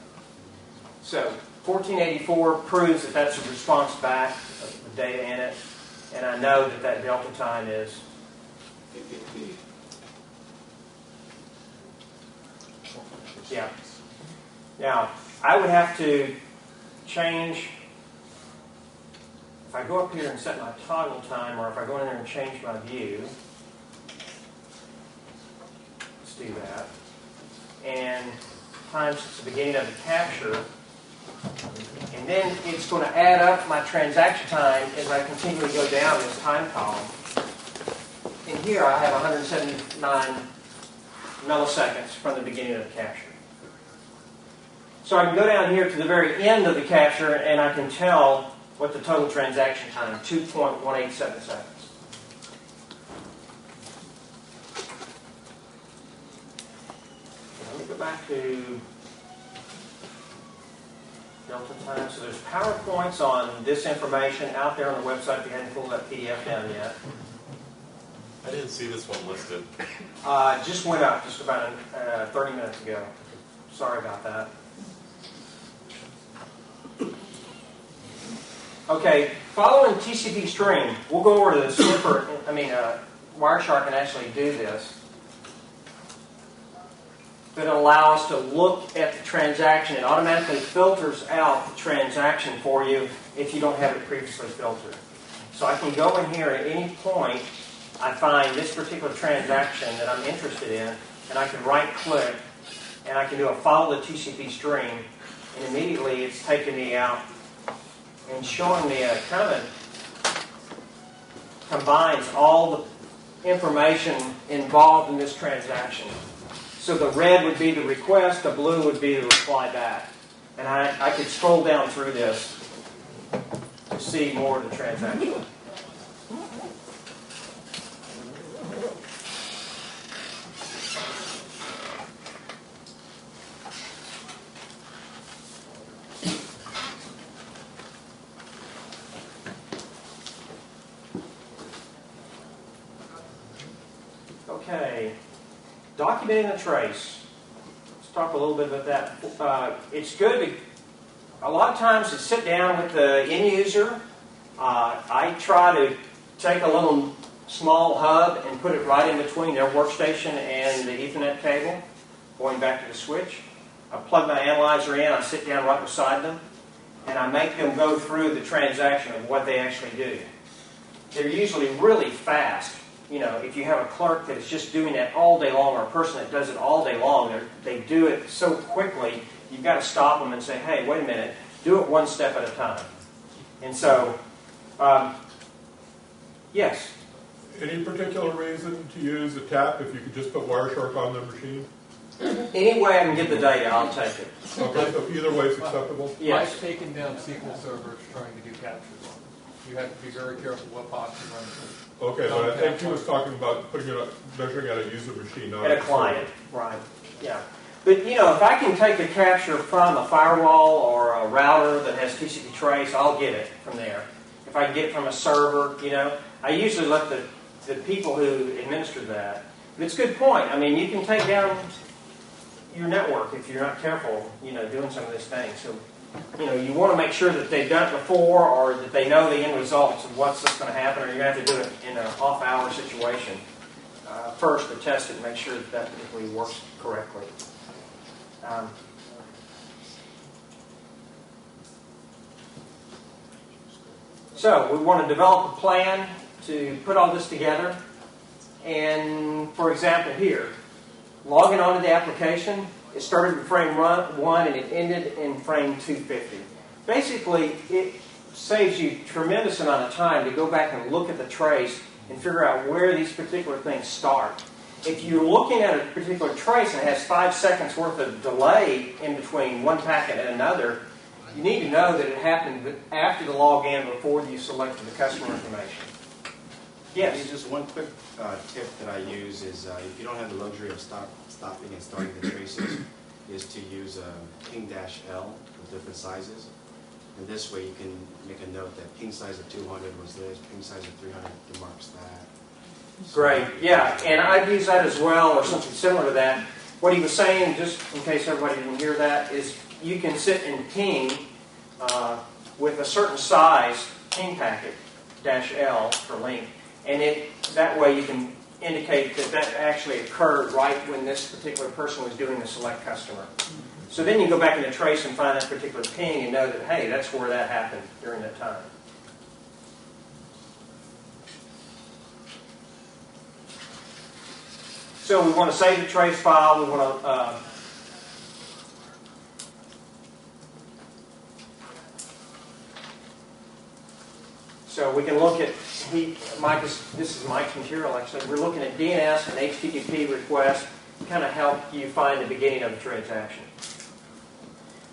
So 1484 proves that that's a response back of the data in it, and I know that that delta time is. Yeah. Now, I would have to change, if I go up here and set my toggle time, or if I go in there and change my view, let's do that, and times since the beginning of the capture, and then it's going to add up my transaction time as I continually go down this time column. And here I have 179 milliseconds from the beginning of the capture. So I can go down here to the very end of the capture and I can tell what the total transaction time, 2.187 seconds. Let me go back to delta time. So there's PowerPoints on this information out there on the website if you hadn't pulled that PDF down yet. I didn't see this one listed. Just went up just about 30 minutes ago. Sorry about that. Okay, following TCP Stream, we'll go over to the sniffer. Wireshark can actually do this. It'll allow us to look at the transaction. It automatically filters out the transaction for you if you don't have it previously filtered. So I can go in here at any point. I find this particular transaction that I'm interested in, and I can right-click, and I can do a follow the TCP stream, and immediately it's taking me out and showing me a kind of combines all the information involved in this transaction. So the red would be the request, the blue would be the reply back. And I could scroll down through this to see more of the transaction. Okay, documenting the trace. Let's talk a little bit about that. It's good to, a lot of times to sit down with the end user. I try to take a little small hub and put it right in between their workstation and the Ethernet cable, going back to the switch. I plug my analyzer in, I sit down right beside them, and I make them go through the transaction of what they actually do. They're usually really fast. You know, if you have a clerk that is just doing that all day long, or a person that does it all day long, they do it so quickly, you've got to stop them and say, hey, wait a minute, do it one step at a time. And so, yes? Any particular reason to use a tap if you could just put Wireshark on the machine? Any way I can get the data, I'll take it. Okay, so either way is acceptable? Yes. I've taken down SQL servers trying to do captures on them. You have to be very careful what box you run through. Okay, but I think he was talking about putting it, measuring at a user machine, not At a client, right? Yeah. But you know, if I can take a capture from a firewall or a router that has TCP trace, I'll get it from there. If I can get it from a server, you know, I usually let the people who administer that. But it's a good point. I mean, you can take down your network if you're not careful, you know, doing some of these things. So, you know, you want to make sure that they've done it before, or that they know the end results of what's going to happen, or you're going to have to do it in an off-hour situation first to test it and make sure that that particularly works correctly. So we want to develop a plan to put all this together. And for example here, logging onto the application, it started in frame 1 and it ended in frame 250. Basically, it saves you a tremendous amount of time to go back and look at the trace and figure out where these particular things start. If you're looking at a particular trace and it has 5 seconds worth of delay in between one packet and another, you need to know that it happened after the login, before you selected the customer information. Yes? Just one quick tip that I use is if you don't have the luxury of stopping and starting the traces, is to use ping-L with different sizes. And this way you can make a note that ping size of 200 was this, ping size of 300 demarks that. Great, yeah, and I've used that as well, or something similar to that. what he was saying, just in case everybody didn't hear that, is you can sit and ping with a certain size ping packet, -L for length, and that way you can indicate that that actually occurred right when this particular person was doing the select customer. So then you go back in the trace and find that particular ping and know that, hey, that's where that happened during that time. So we want to save the trace file. We want to so we can look at this is Mike's material. Like I said, we're looking at DNS and HTTP requests to kind of help you find the beginning of the transaction.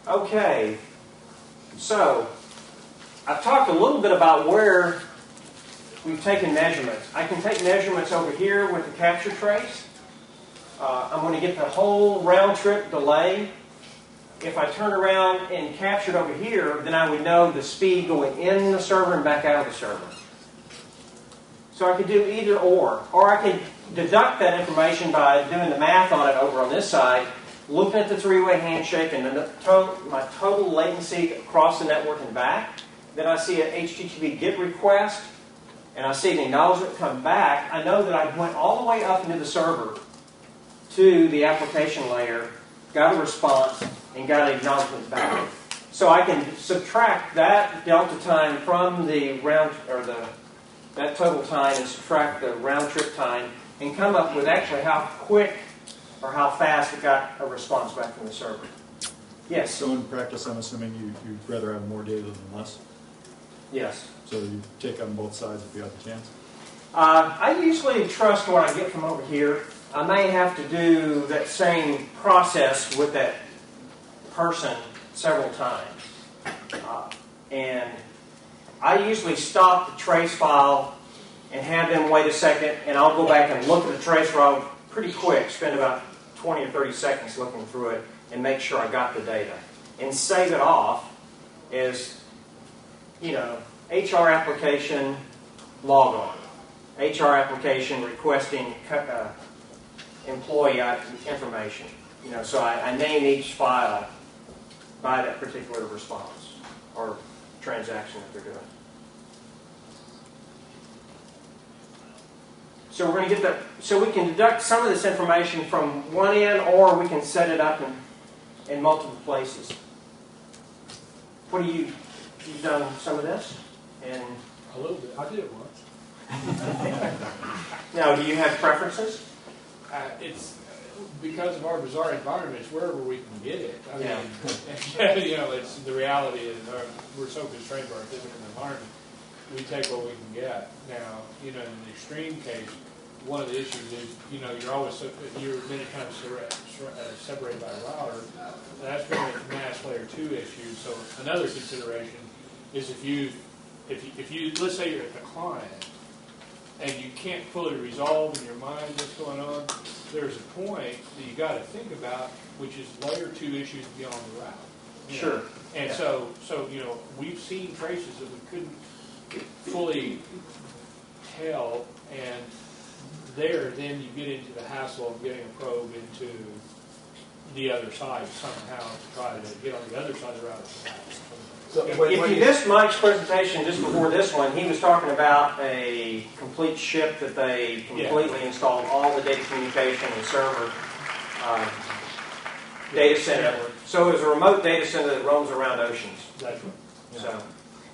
Okay, so I've talked a little bit about where we've taken measurements. I can take measurements over here with the capture trace. I'm going to get the whole round trip delay. If I turn around and capture it over here, then I would know the speed going in the server and back out of the server. So I could do either or I could deduct that information by doing the math on it over on this side, looking at the three-way handshake and my total latency across the network and back. Then I see an HTTP GET request, and I see an acknowledgement come back. I know that I went all the way up into the server to the application layer, got a response, and got an acknowledgement back. So I can subtract that delta time from the that total time and subtract the round trip time and come up with actually how quick or how fast it got a response back from the server. Yes? So in practice, I'm assuming you'd rather have more data than less? Yes. So you take on both sides if you have the chance? I usually trust what I get from over here. I may have to do that same process with that person several times. And I usually stop the trace file and have them wait a second, and I'll go back and look at the trace file pretty quick, spend about 20 or 30 seconds looking through it and make sure I got the data. And save it off as, HR application log on. HR application requesting employee information. So I name each file by that particular response or transaction that they're doing. So we're going to get that. So we can deduct some of this information from one end, or we can set it up in multiple places. You've done some of this, and a little bit. I did it once. Now, do you have preferences? It's because of our bizarre environment. It's wherever we can get it. I mean, it's the reality is we're so constrained by our physical environment. We take what we can get. Now, in the extreme case, one of the issues is you're many times separated by a router. That's going to mask layer 2 issues. So another consideration is if you let's say you're at the client and you can't fully resolve in your mind what's going on, there's a point that you got to think about, which is layer 2 issues beyond the route. Sure. And so we've seen traces that we couldn't fully tell, and then you get into the hassle of getting a probe into the other side somehow to try to get on the other side of the route. So if you missed Mike's presentation just before this one, he was talking about a complete ship that they completely installed all the data communication and server data center. So it was a remote data center that roams around oceans. That's right. Yeah. So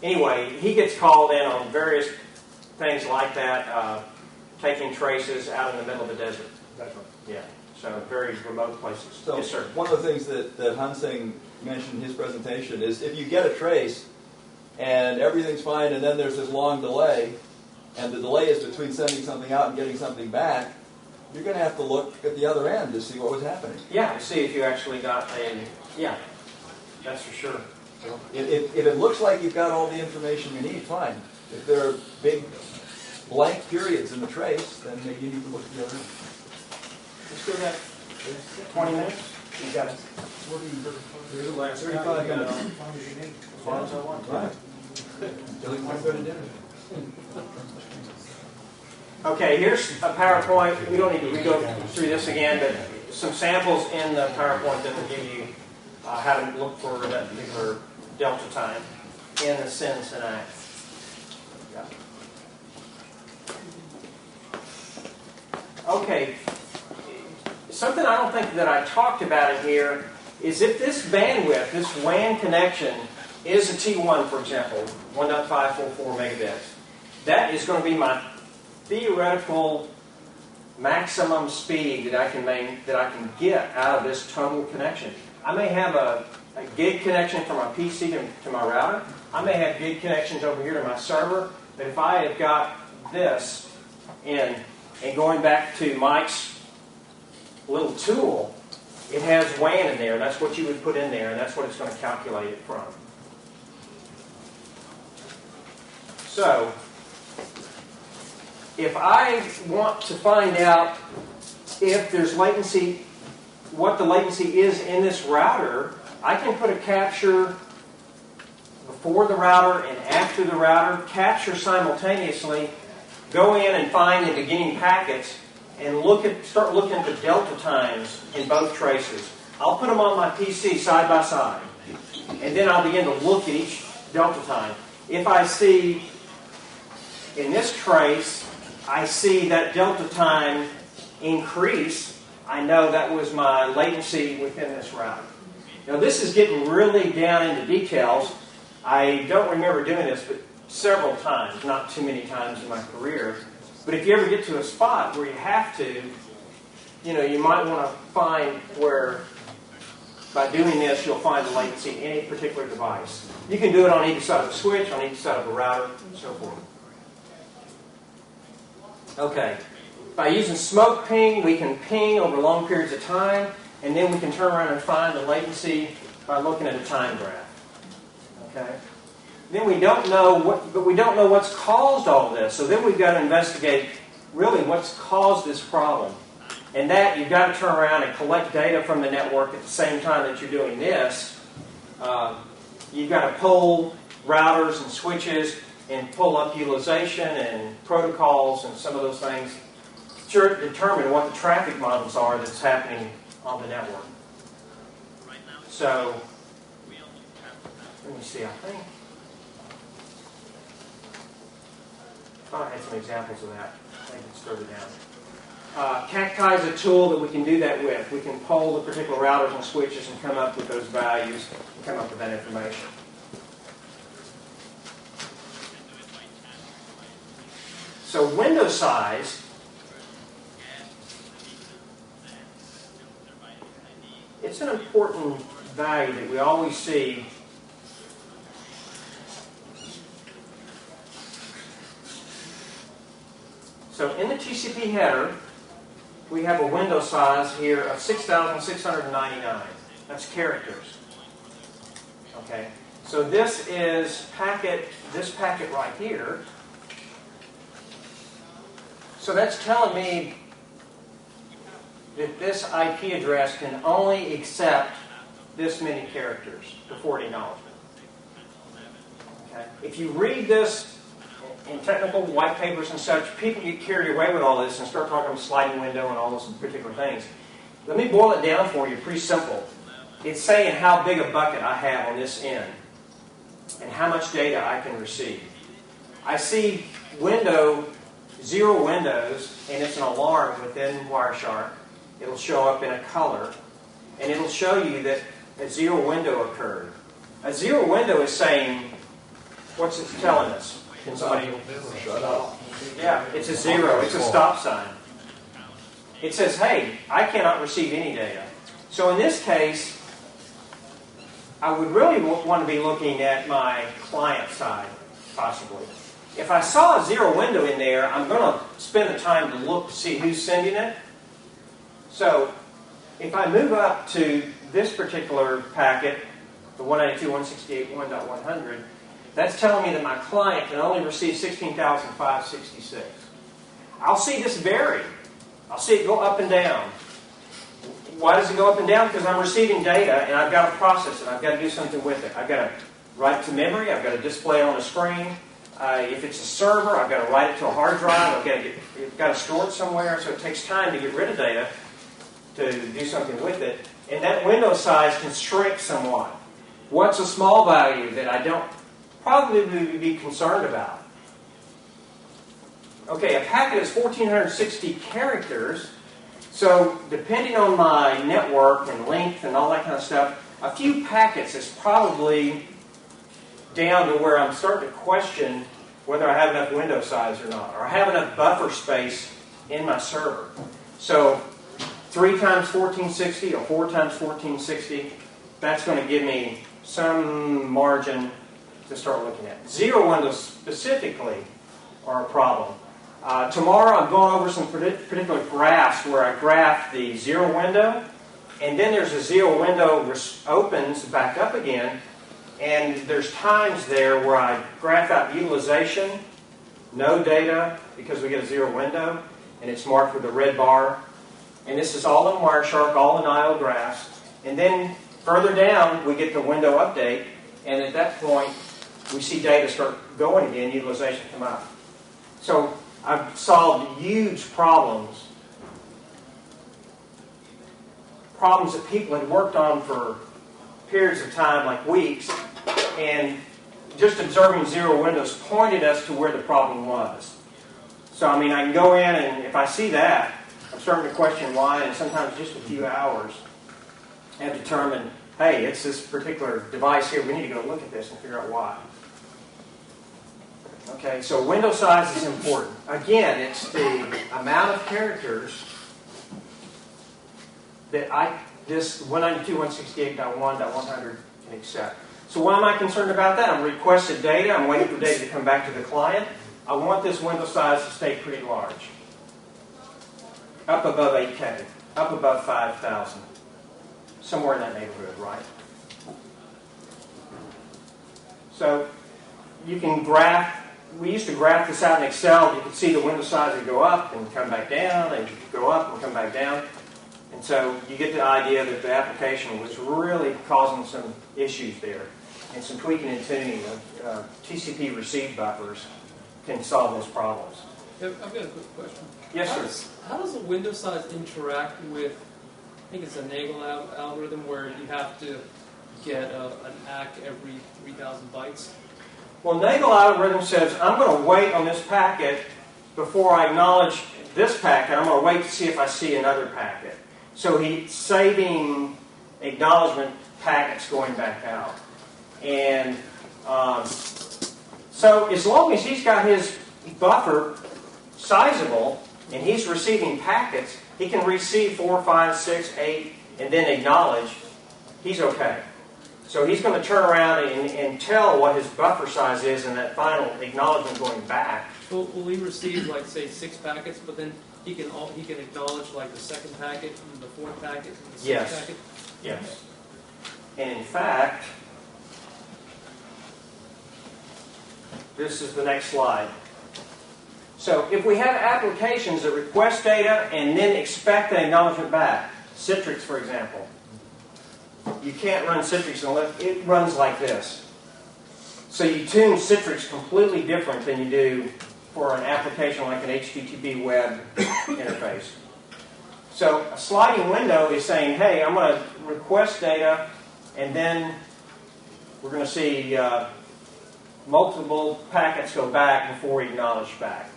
anyway, he gets called in on various things like that, taking traces out in the middle of the desert. That's right. Yeah. So very remote places. So yes, sir. One of the things that Hansing mentioned in his presentation is if you get a trace and everything's fine and then there's this long delay, and the delay is between sending something out and getting something back, you're going to have to look at the other end to see what was happening. Yeah, to see if you actually got that's for sure. If it looks like you've got all the information you need, fine. If there are big blank periods in the trace, then maybe you need to look at the other end. We still got 20 minutes? You got it. 35 minutes. As long as I want to. Right. You're looking to go to dinner. Okay, here's a PowerPoint. We don't need to go through this again, but some samples in the PowerPoint that will give you how to look for that particular delta time in the send and act. Yeah. Okay. Something I don't think that I talked about in here is if this bandwidth, this WAN connection, is a T1, for example, 1.544 megabits, that is going to be my theoretical maximum speed that I can get out of this total connection. I may have a gig connection from my PC to my router. I may have gig connections over here to my server. But if I have got this in, and going back to Mike's little tool, it has WAN in there. That's what you would put in there, and that's what it's going to calculate it from. So, if I want to find out if there's latency, what the latency is in this router, I can put a capture before the router and after the router, capture simultaneously, go in and find the beginning packets, and start looking at the delta times in both traces. I'll put them on my PC side by side, and then I'll begin to look at each delta time. If I see in this trace, I see that delta time increase, I know that was my latency within this router. Now this is getting really down into details. I don't remember doing this, but several times, not too many times in my career. But if you ever get to a spot where you have to, you might want to find where, by doing this, you'll find the latency in any particular device. You can do it on either side of the switch, on each side of the router, and so forth. Okay. By using smoke ping, we can ping over long periods of time, and then we can turn around and find the latency by looking at a time graph. Okay. Then we don't know what's caused all of this. So then we've got to investigate really what's caused this problem. And that you've got to turn around and collect data from the network at the same time that you're doing this. You've got to pull routers and switches and pull up utilization and protocols and some of those things to determine what the traffic models are that's happening on the network. So, let me see, I had some examples of that. I think it's further down. Cacti is a tool that we can do that with. We can poll the particular routers and switches and come up with those values and come up with that information. So window size, it's an important value that we always see. So in the TCP header, we have a window size here of 6,699. That's characters. Okay. So this is this packet right here. So that's telling me that this IP address can only accept this many characters before acknowledgement. Okay. If you read this in technical white papers and such, people get carried away with all this and start talking about sliding window and all those particular things. Let me boil it down for you, pretty simple. It's saying how big a bucket I have on this end and how much data I can receive. I see zero windows, and it's an alarm within Wireshark. It'll show up in a color, and it'll show you that a zero window occurred. A zero window is saying, what's it telling us? Can somebody shut up? Yeah, it's a zero. It's a stop sign. It says, hey, I cannot receive any data. So in this case, I would really want to be looking at my client side, possibly. If I saw a zero window in there, I'm going to spend the time to look to see who's sending it. So if I move up to this particular packet, the 192.168.1.100, that's telling me that my client can only receive 16,566. I'll see this vary. I'll see it go up and down. Why does it go up and down? Because I'm receiving data and I've got to process it. I've got to do something with it. I've got to write it to memory. I've got to display it on a screen. If it's a server, I've got to write it to a hard drive. I've got to store it somewhere. So it takes time to get rid of data. to do something with it. And that window size can shrink somewhat. What's a small value that I don't probably be concerned about? Okay, a packet is 1,460 characters. So depending on my network and length and all that kind of stuff, a few packets is probably down to where I'm starting to question whether I have enough window size or not, or I have enough buffer space in my server. So 3 times 1460 or 4 times 1460, that's going to give me some margin to start looking at. Zero windows specifically are a problem. Tomorrow I'm going over some particular graphs where I graph the zero window, and then there's a zero window opens back up again, and there's times there where I graph out utilization, no data, because we get a zero window, and it's marked with a red bar. And this is all in Wireshark, all in IO graphs. And then further down, we get the window update, and at that point, we see data start going again, utilization come up. So I've solved huge problems that people had worked on for periods of time, like weeks, and just observing zero windows pointed us to where the problem was. So, I mean, I can go in, and if I see that, I'm starting to question why, and sometimes just a few hours, and determine, hey, it's this particular device here. We need to go look at this and figure out why. Okay, so window size is important. Again, it's the amount of characters that this 192.168.1.100 can accept. So why am I concerned about that? I'm requested data. I'm waiting for data to come back to the client. I want this window size to stay pretty large. Up above 8K. Up above 5,000. Somewhere in that neighborhood, right? So you can graph. We used to graph this out in Excel. You could see the window size would go up and come back down, and go up and come back down. And so you get the idea that the application was really causing some issues there. And some tweaking and tuning of TCP receive buffers can solve those problems. I've got a quick question. Yes, sir. How does the window size interact with, I think it's a Nagel algorithm where you have to get an ACK every 3,000 bytes? Well, Nagel algorithm says, I'm going to wait on this packet before I acknowledge this packet. I'm going to wait to see if I see another packet. So he's saving acknowledgement packets going back out. And so as long as he's got his buffer sizable and he's receiving packets, he can receive 4, 5, 6, 8, and then acknowledge. He's okay. So he's going to turn around and tell what his buffer size is in that final acknowledgement going back. Will he receive, like, say, 6 packets, but then he can acknowledge, like, the second packet and the fourth packet and the sixth packet? Yes. And in fact, this is the next slide. So if we have applications that request data and then expect an acknowledgement back, Citrix, for example, you can't run Citrix unless it runs like this. So you tune Citrix completely different than you do for an application like an HTTP web interface. So a sliding window is saying, hey, I'm going to request data, and then we're going to see multiple packets go back before we acknowledge back.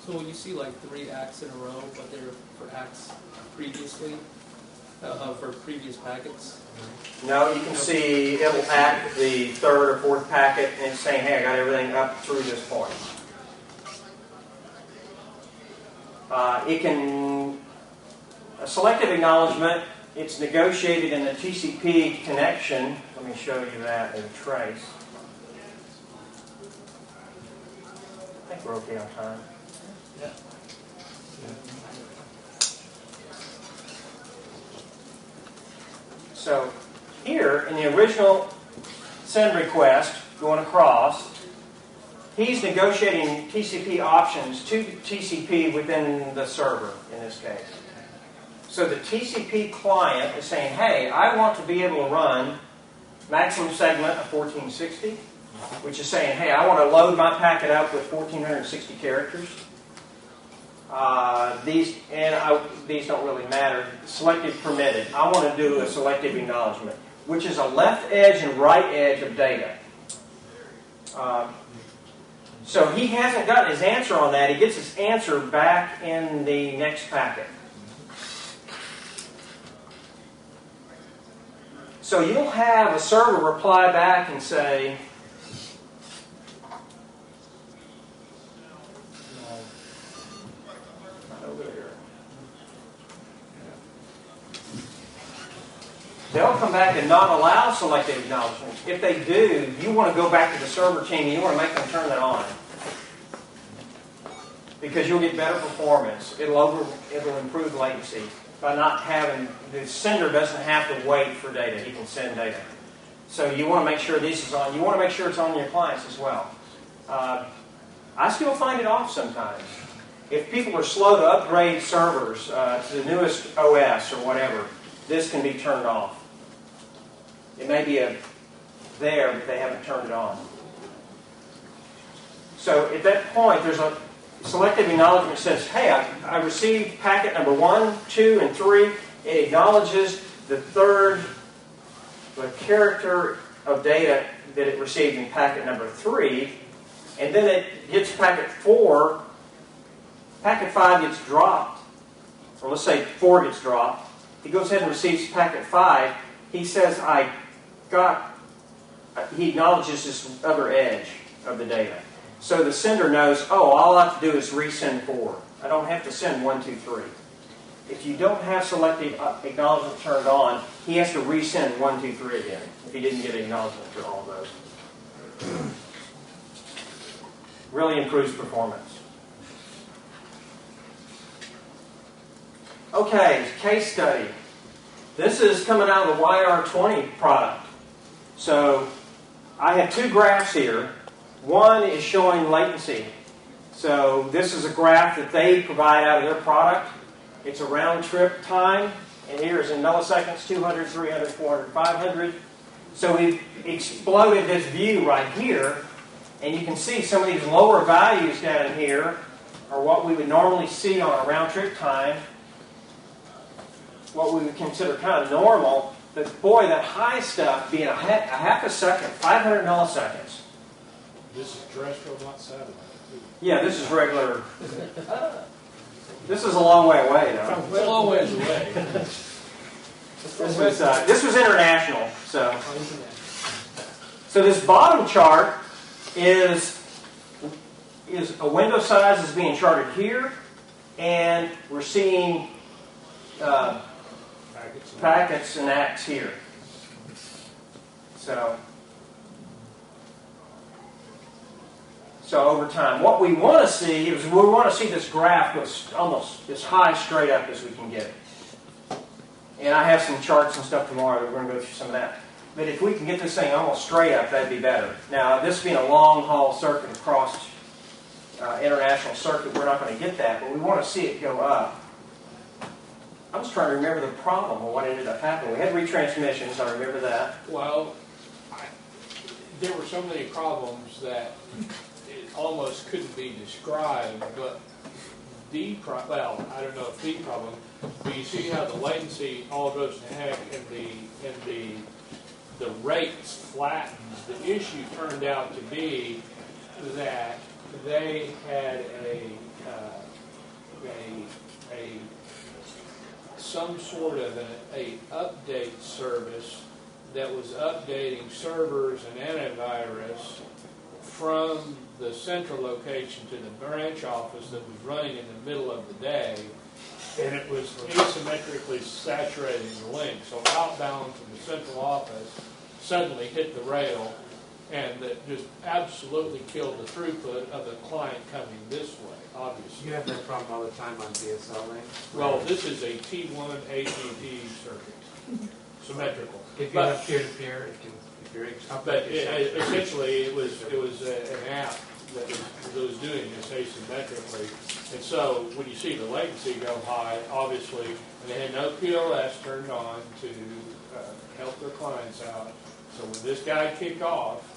So will you see like 3 ACKs in a row, but they're for ACKs previously, for previous packets? No, you can see it'll act the 3rd or 4th packet and it's saying, hey, I got everything up through this point. It can, a selective acknowledgement, it's negotiated in the TCP connection. Let me show you that in trace. I think we're okay on time. Yeah. So here, in the original send request going across, he's negotiating TCP options to TCP within the server, in this case. So the TCP client is saying, hey, I want to be able to run maximum segment of 1460, which is saying, hey, I want to load my packet up with 1460 characters. These don't really matter. Selective permitted. I want to do a selective acknowledgement, which is a left edge and right edge of data. So he hasn't gotten his answer on that. He gets his answer back in the next packet. So you'll have a server reply back and say, they'll come back and not allow selective acknowledgement. If they do, you want to go back to the server team and you want to make them turn that on. Because you'll get better performance. It'll improve latency by not having, the sender doesn't have to wait for data. He can send data. So you want to make sure this is on. You want to make sure it's on your clients as well. I still find it off sometimes. If people are slow to upgrade servers to the newest OS or whatever, this can be turned off. It may be there, but they haven't turned it on. So at that point, there's a selective acknowledgement that says, hey, I received packet number 1, 2, and 3. It acknowledges the character of data that it received in packet number 3. And then it gets packet 4. Packet 5 gets dropped. Or let's say 4 gets dropped. He goes ahead and receives packet 5. He says, he acknowledges this other edge of the data. So the sender knows, all I have to do is resend 4. I don't have to send 1, 2, 3. If you don't have selective acknowledgement turned on, he has to resend 1, 2, 3 again if he didn't get acknowledgement for all of those. Really improves performance. Okay, case study. This is coming out of the YR20 product. So I have 2 graphs here. One is showing latency. So this is a graph that they provide out of their product. It's a round trip time. And here is in milliseconds, 200, 300, 400, 500. So we've exploded this view right here. And you can see some of these lower values down in here are what we would normally see on a round trip time. What we would consider kind of normal. But boy, that high stuff being a half a second, 500 milliseconds. This is terrestrial, not satellite. Yeah, this is regular. This is a long way away, though. It's a long ways away. This was international. So this bottom chart is a window size is being charted here, and we're seeing packets and acts here. So over time, what we want to see is we want to see this graph go almost as high straight up as we can get it. And I have some charts and stuff tomorrow. We're going to go through some of that. But if we can get this thing almost straight up, that'd be better. Now, this being a long haul circuit across international circuit, we're not going to get that, but we want to see it go up. I was trying to remember the problem or what ended up happening. We had retransmissions. I remember that. Well, there were so many problems that it almost couldn't be described, but I don't know if the problem, but you see how the latency all goes to heck and the rates flattens. The issue turned out to be that they had some sort of an update service that was updating servers and antivirus from the central location to the branch office that was running in the middle of the day, and it was asymmetrically saturating the link. So outbound from the central office suddenly hit the rail, and that just absolutely killed the throughput of the client coming this way, obviously. You have that problem all the time on DSL links? Well, this is a T1 AT&T circuit, symmetrical. If you have peer-to-peer, if you're but essentially it was an app that was doing this asymmetrically. And so when you see the latency go high, obviously, and they had no PLS turned on to help their clients out. So when this guy kicked off,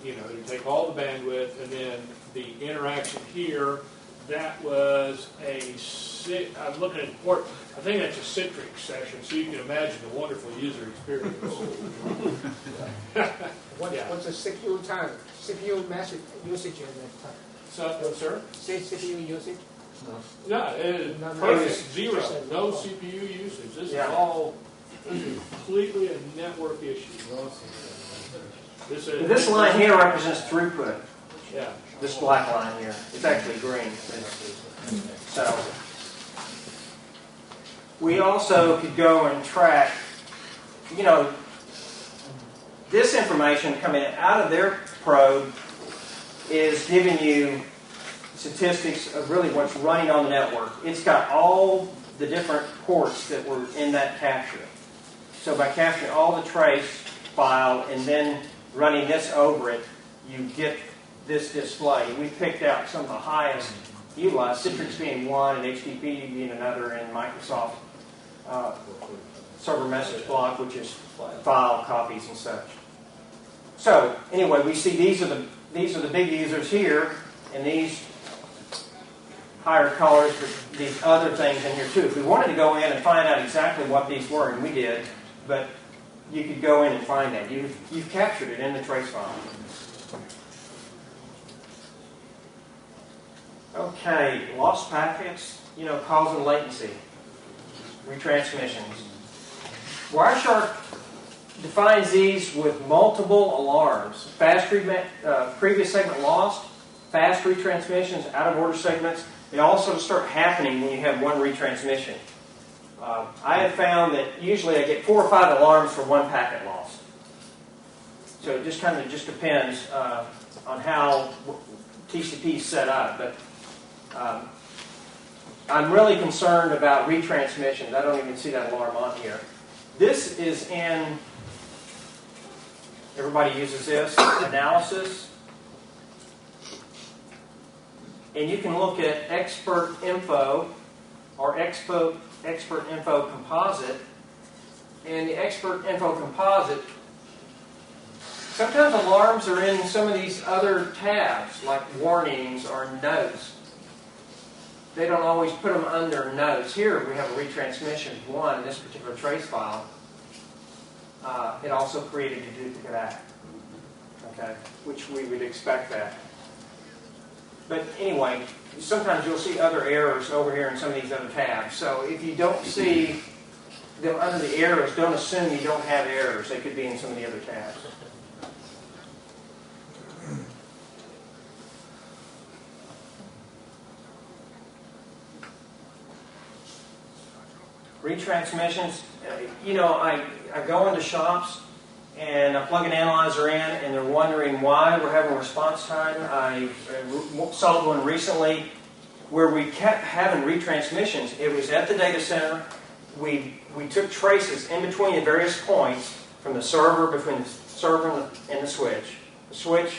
you take all the bandwidth, and then the interaction here, that was I'm looking at the port. I think that's a Citrix session, so you can imagine the wonderful user experience. What's the CPU time? CPU massive usage at that time? So, sir? CPU usage? No, perfect. Zero. No CPU usage. This is all completely a network issue. This line here represents throughput. Yeah. This black line here. It's actually green. So we also could go and track, this information coming out of their probe is giving you statistics of really what's running on the network. It's got all the different ports that were in that capture. So by capturing all the trace file and then running this over it, you get this display. We picked out some of the highest utilized, Citrix being one and HTTP being another, and Microsoft server message block, which is file copies and such. So anyway, we see these are the big users here, and these higher colors for these other things in here too. If we wanted to go in and find out exactly what these were, and we did, but you could go in and find that. You've captured it in the trace file. Okay, lost packets, causing latency, retransmissions. Wireshark defines these with multiple alarms. Fast previous segment lost, fast retransmissions, out of order segments. They also start happening when you have one retransmission. I have found that usually I get 4 or 5 alarms for one packet lost. So it just kind of depends on how TCP is set up. But I'm really concerned about retransmissions. I don't even see that alarm on here. This is in, everybody uses this, analysis. And you can look at expert info or expert info composite. And the expert info composite, sometimes alarms are in some of these other tabs, like warnings or notes. They don't always put them under notes. Here we have a retransmission one in this particular trace file. It also created a duplicate act, okay, which we would expect that. But anyway, sometimes you'll see other errors over here in some of these other tabs. So if you don't see them under the errors, don't assume you don't have errors. They could be in some of the other tabs. Retransmissions, I go into shops and I plug an analyzer in and they're wondering why we're having response time. I saw one recently where we kept having retransmissions. It was at the data center. We took traces in between the various points from the server, between the server and the switch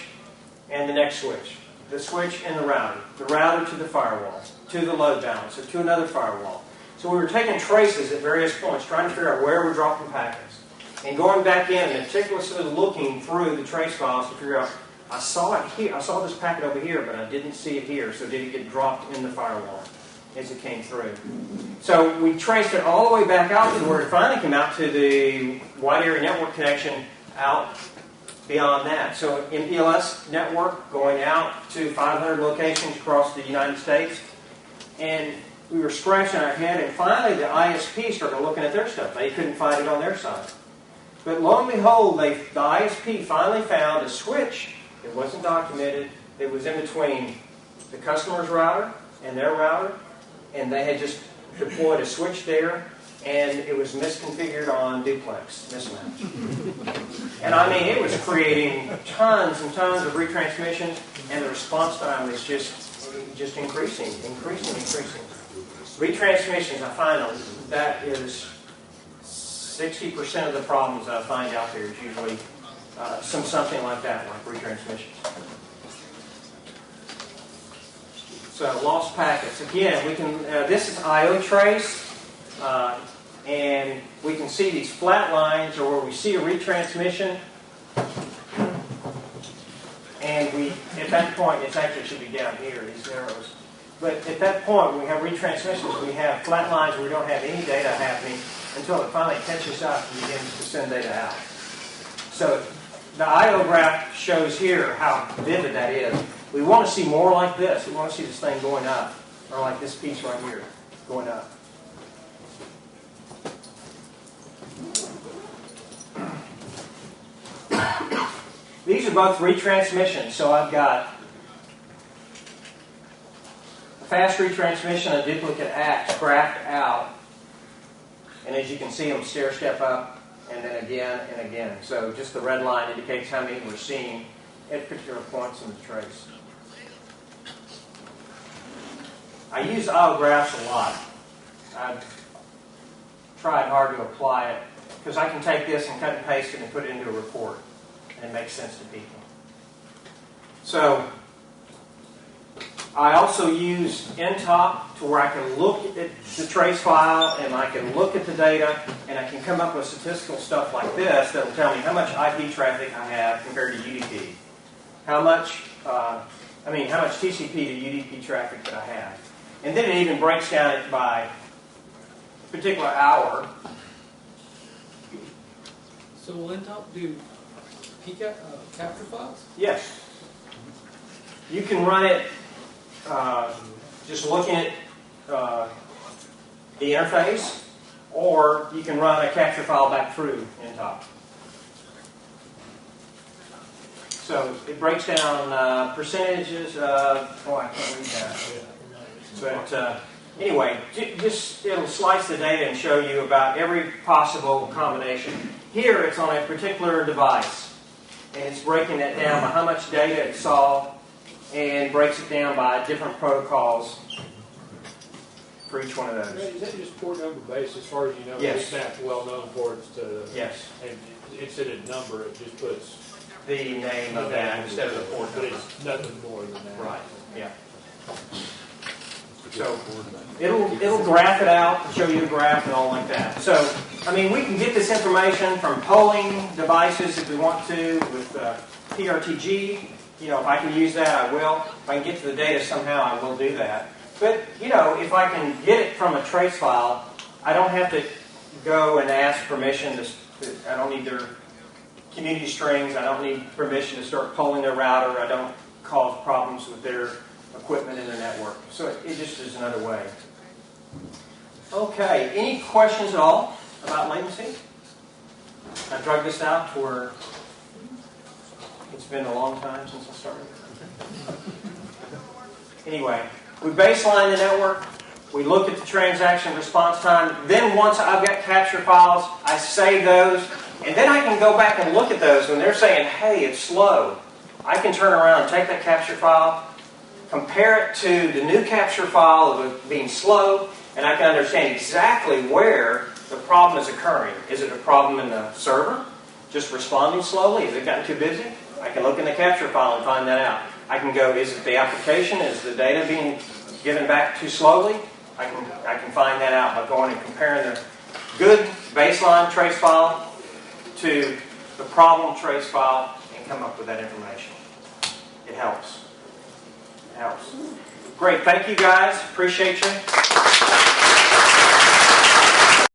and the next switch, the switch and the router to the firewall, to the load balancer, to another firewall. So we were taking traces at various points, trying to figure out where we're dropping packets. And going back in and meticulously looking through the trace files to figure out, I saw it here, I saw this packet over here, but I didn't see it here. So did it get dropped in the firewall as it came through? So we traced it all the way back out to where it finally came out to the wide area network connection out beyond that. So MPLS network going out to 500 locations across the United States. And we were scratching our head, and finally the ISP started looking at their stuff. They couldn't find it on their side. But lo and behold, the ISP finally found a switch. It wasn't documented. It was in between the customer's router and their router, and they had just deployed a switch there, and it was misconfigured on Duplex, Mismatch. And I mean, it was creating tons and tons of retransmissions, and the response time was just increasing. Retransmissions, I find that is 60% of the problems I find out there is usually something like that, like retransmissions. So lost packets. Again, we can. This is IO trace, and we can see these flat lines, or where we see a retransmission, and at that point, it actually should be down here. These arrows. But at that point, when we have retransmissions, we have flat lines where we don't have any data happening until it finally catches up and begins to send data out. So the I/O graph shows here how vivid that is. We want to see more like this. We want to see this thing going up, or like this piece right here, going up. These are both retransmissions. So I've got a fast retransmission, a duplicate act graphed out. And as you can see, them stair step up and then again and again. So just the red line indicates how many we're seeing at particular points in the trace. I use I/O graphs a lot. I've tried hard to apply it because I can take this and cut and paste it and put it into a report. And it makes sense to people. So I also use NTOP to where I can look at the trace file and I can look at the data and I can come up with statistical stuff like this that will tell me how much IP traffic I have compared to UDP. How much TCP to UDP traffic that I have. And then it even breaks down it by particular hour. So will NTOP do capture files? Yes. You can run it just looking at the interface, or you can run a capture file back through NTOP. So it breaks down percentages of, I can't read that. But anyway, just it'll slice the data and show you about every possible combination. Here it's on a particular device. And it's breaking that down by how much data it saw and breaks it down by different protocols for each one of those. Is that just port number based as far as you know? Yes. Mismatch well-known ports to... Yes. And instead of number, it just puts... The name of that instead of the port number. But it's nothing more than that. Right, yeah. So it'll graph it out, show you a graph and all like that. So, I mean, we can get this information from polling devices if we want to with PRTG. You know, if I can use that, I will. If I can get to the data somehow, I will do that. But, you know, if I can get it from a trace file, I don't have to go and ask permission I don't need their community strings. I don't need permission to start polling their router. I don't cause problems with their equipment in the network. So it just is another way. Okay, any questions at all about latency? I drug this out for, it's been a long time since I started. Anyway, we baseline the network. We look at the transaction response time. Then once I've got capture files, I save those. And then I can go back and look at those when they're saying, hey, it's slow. I can turn around and take that capture file, compare it to the new capture file of it being slow, and I can understand exactly where the problem is occurring. Is it a problem in the server, just responding slowly? Has it gotten too busy? I can look in the capture file and find that out. I can go, is it the application? Is the data being given back too slowly? I can find that out by going and comparing the good baseline trace file to the problem trace file and come up with that information. It helps. It helps. Great. Thank you, guys. Appreciate you.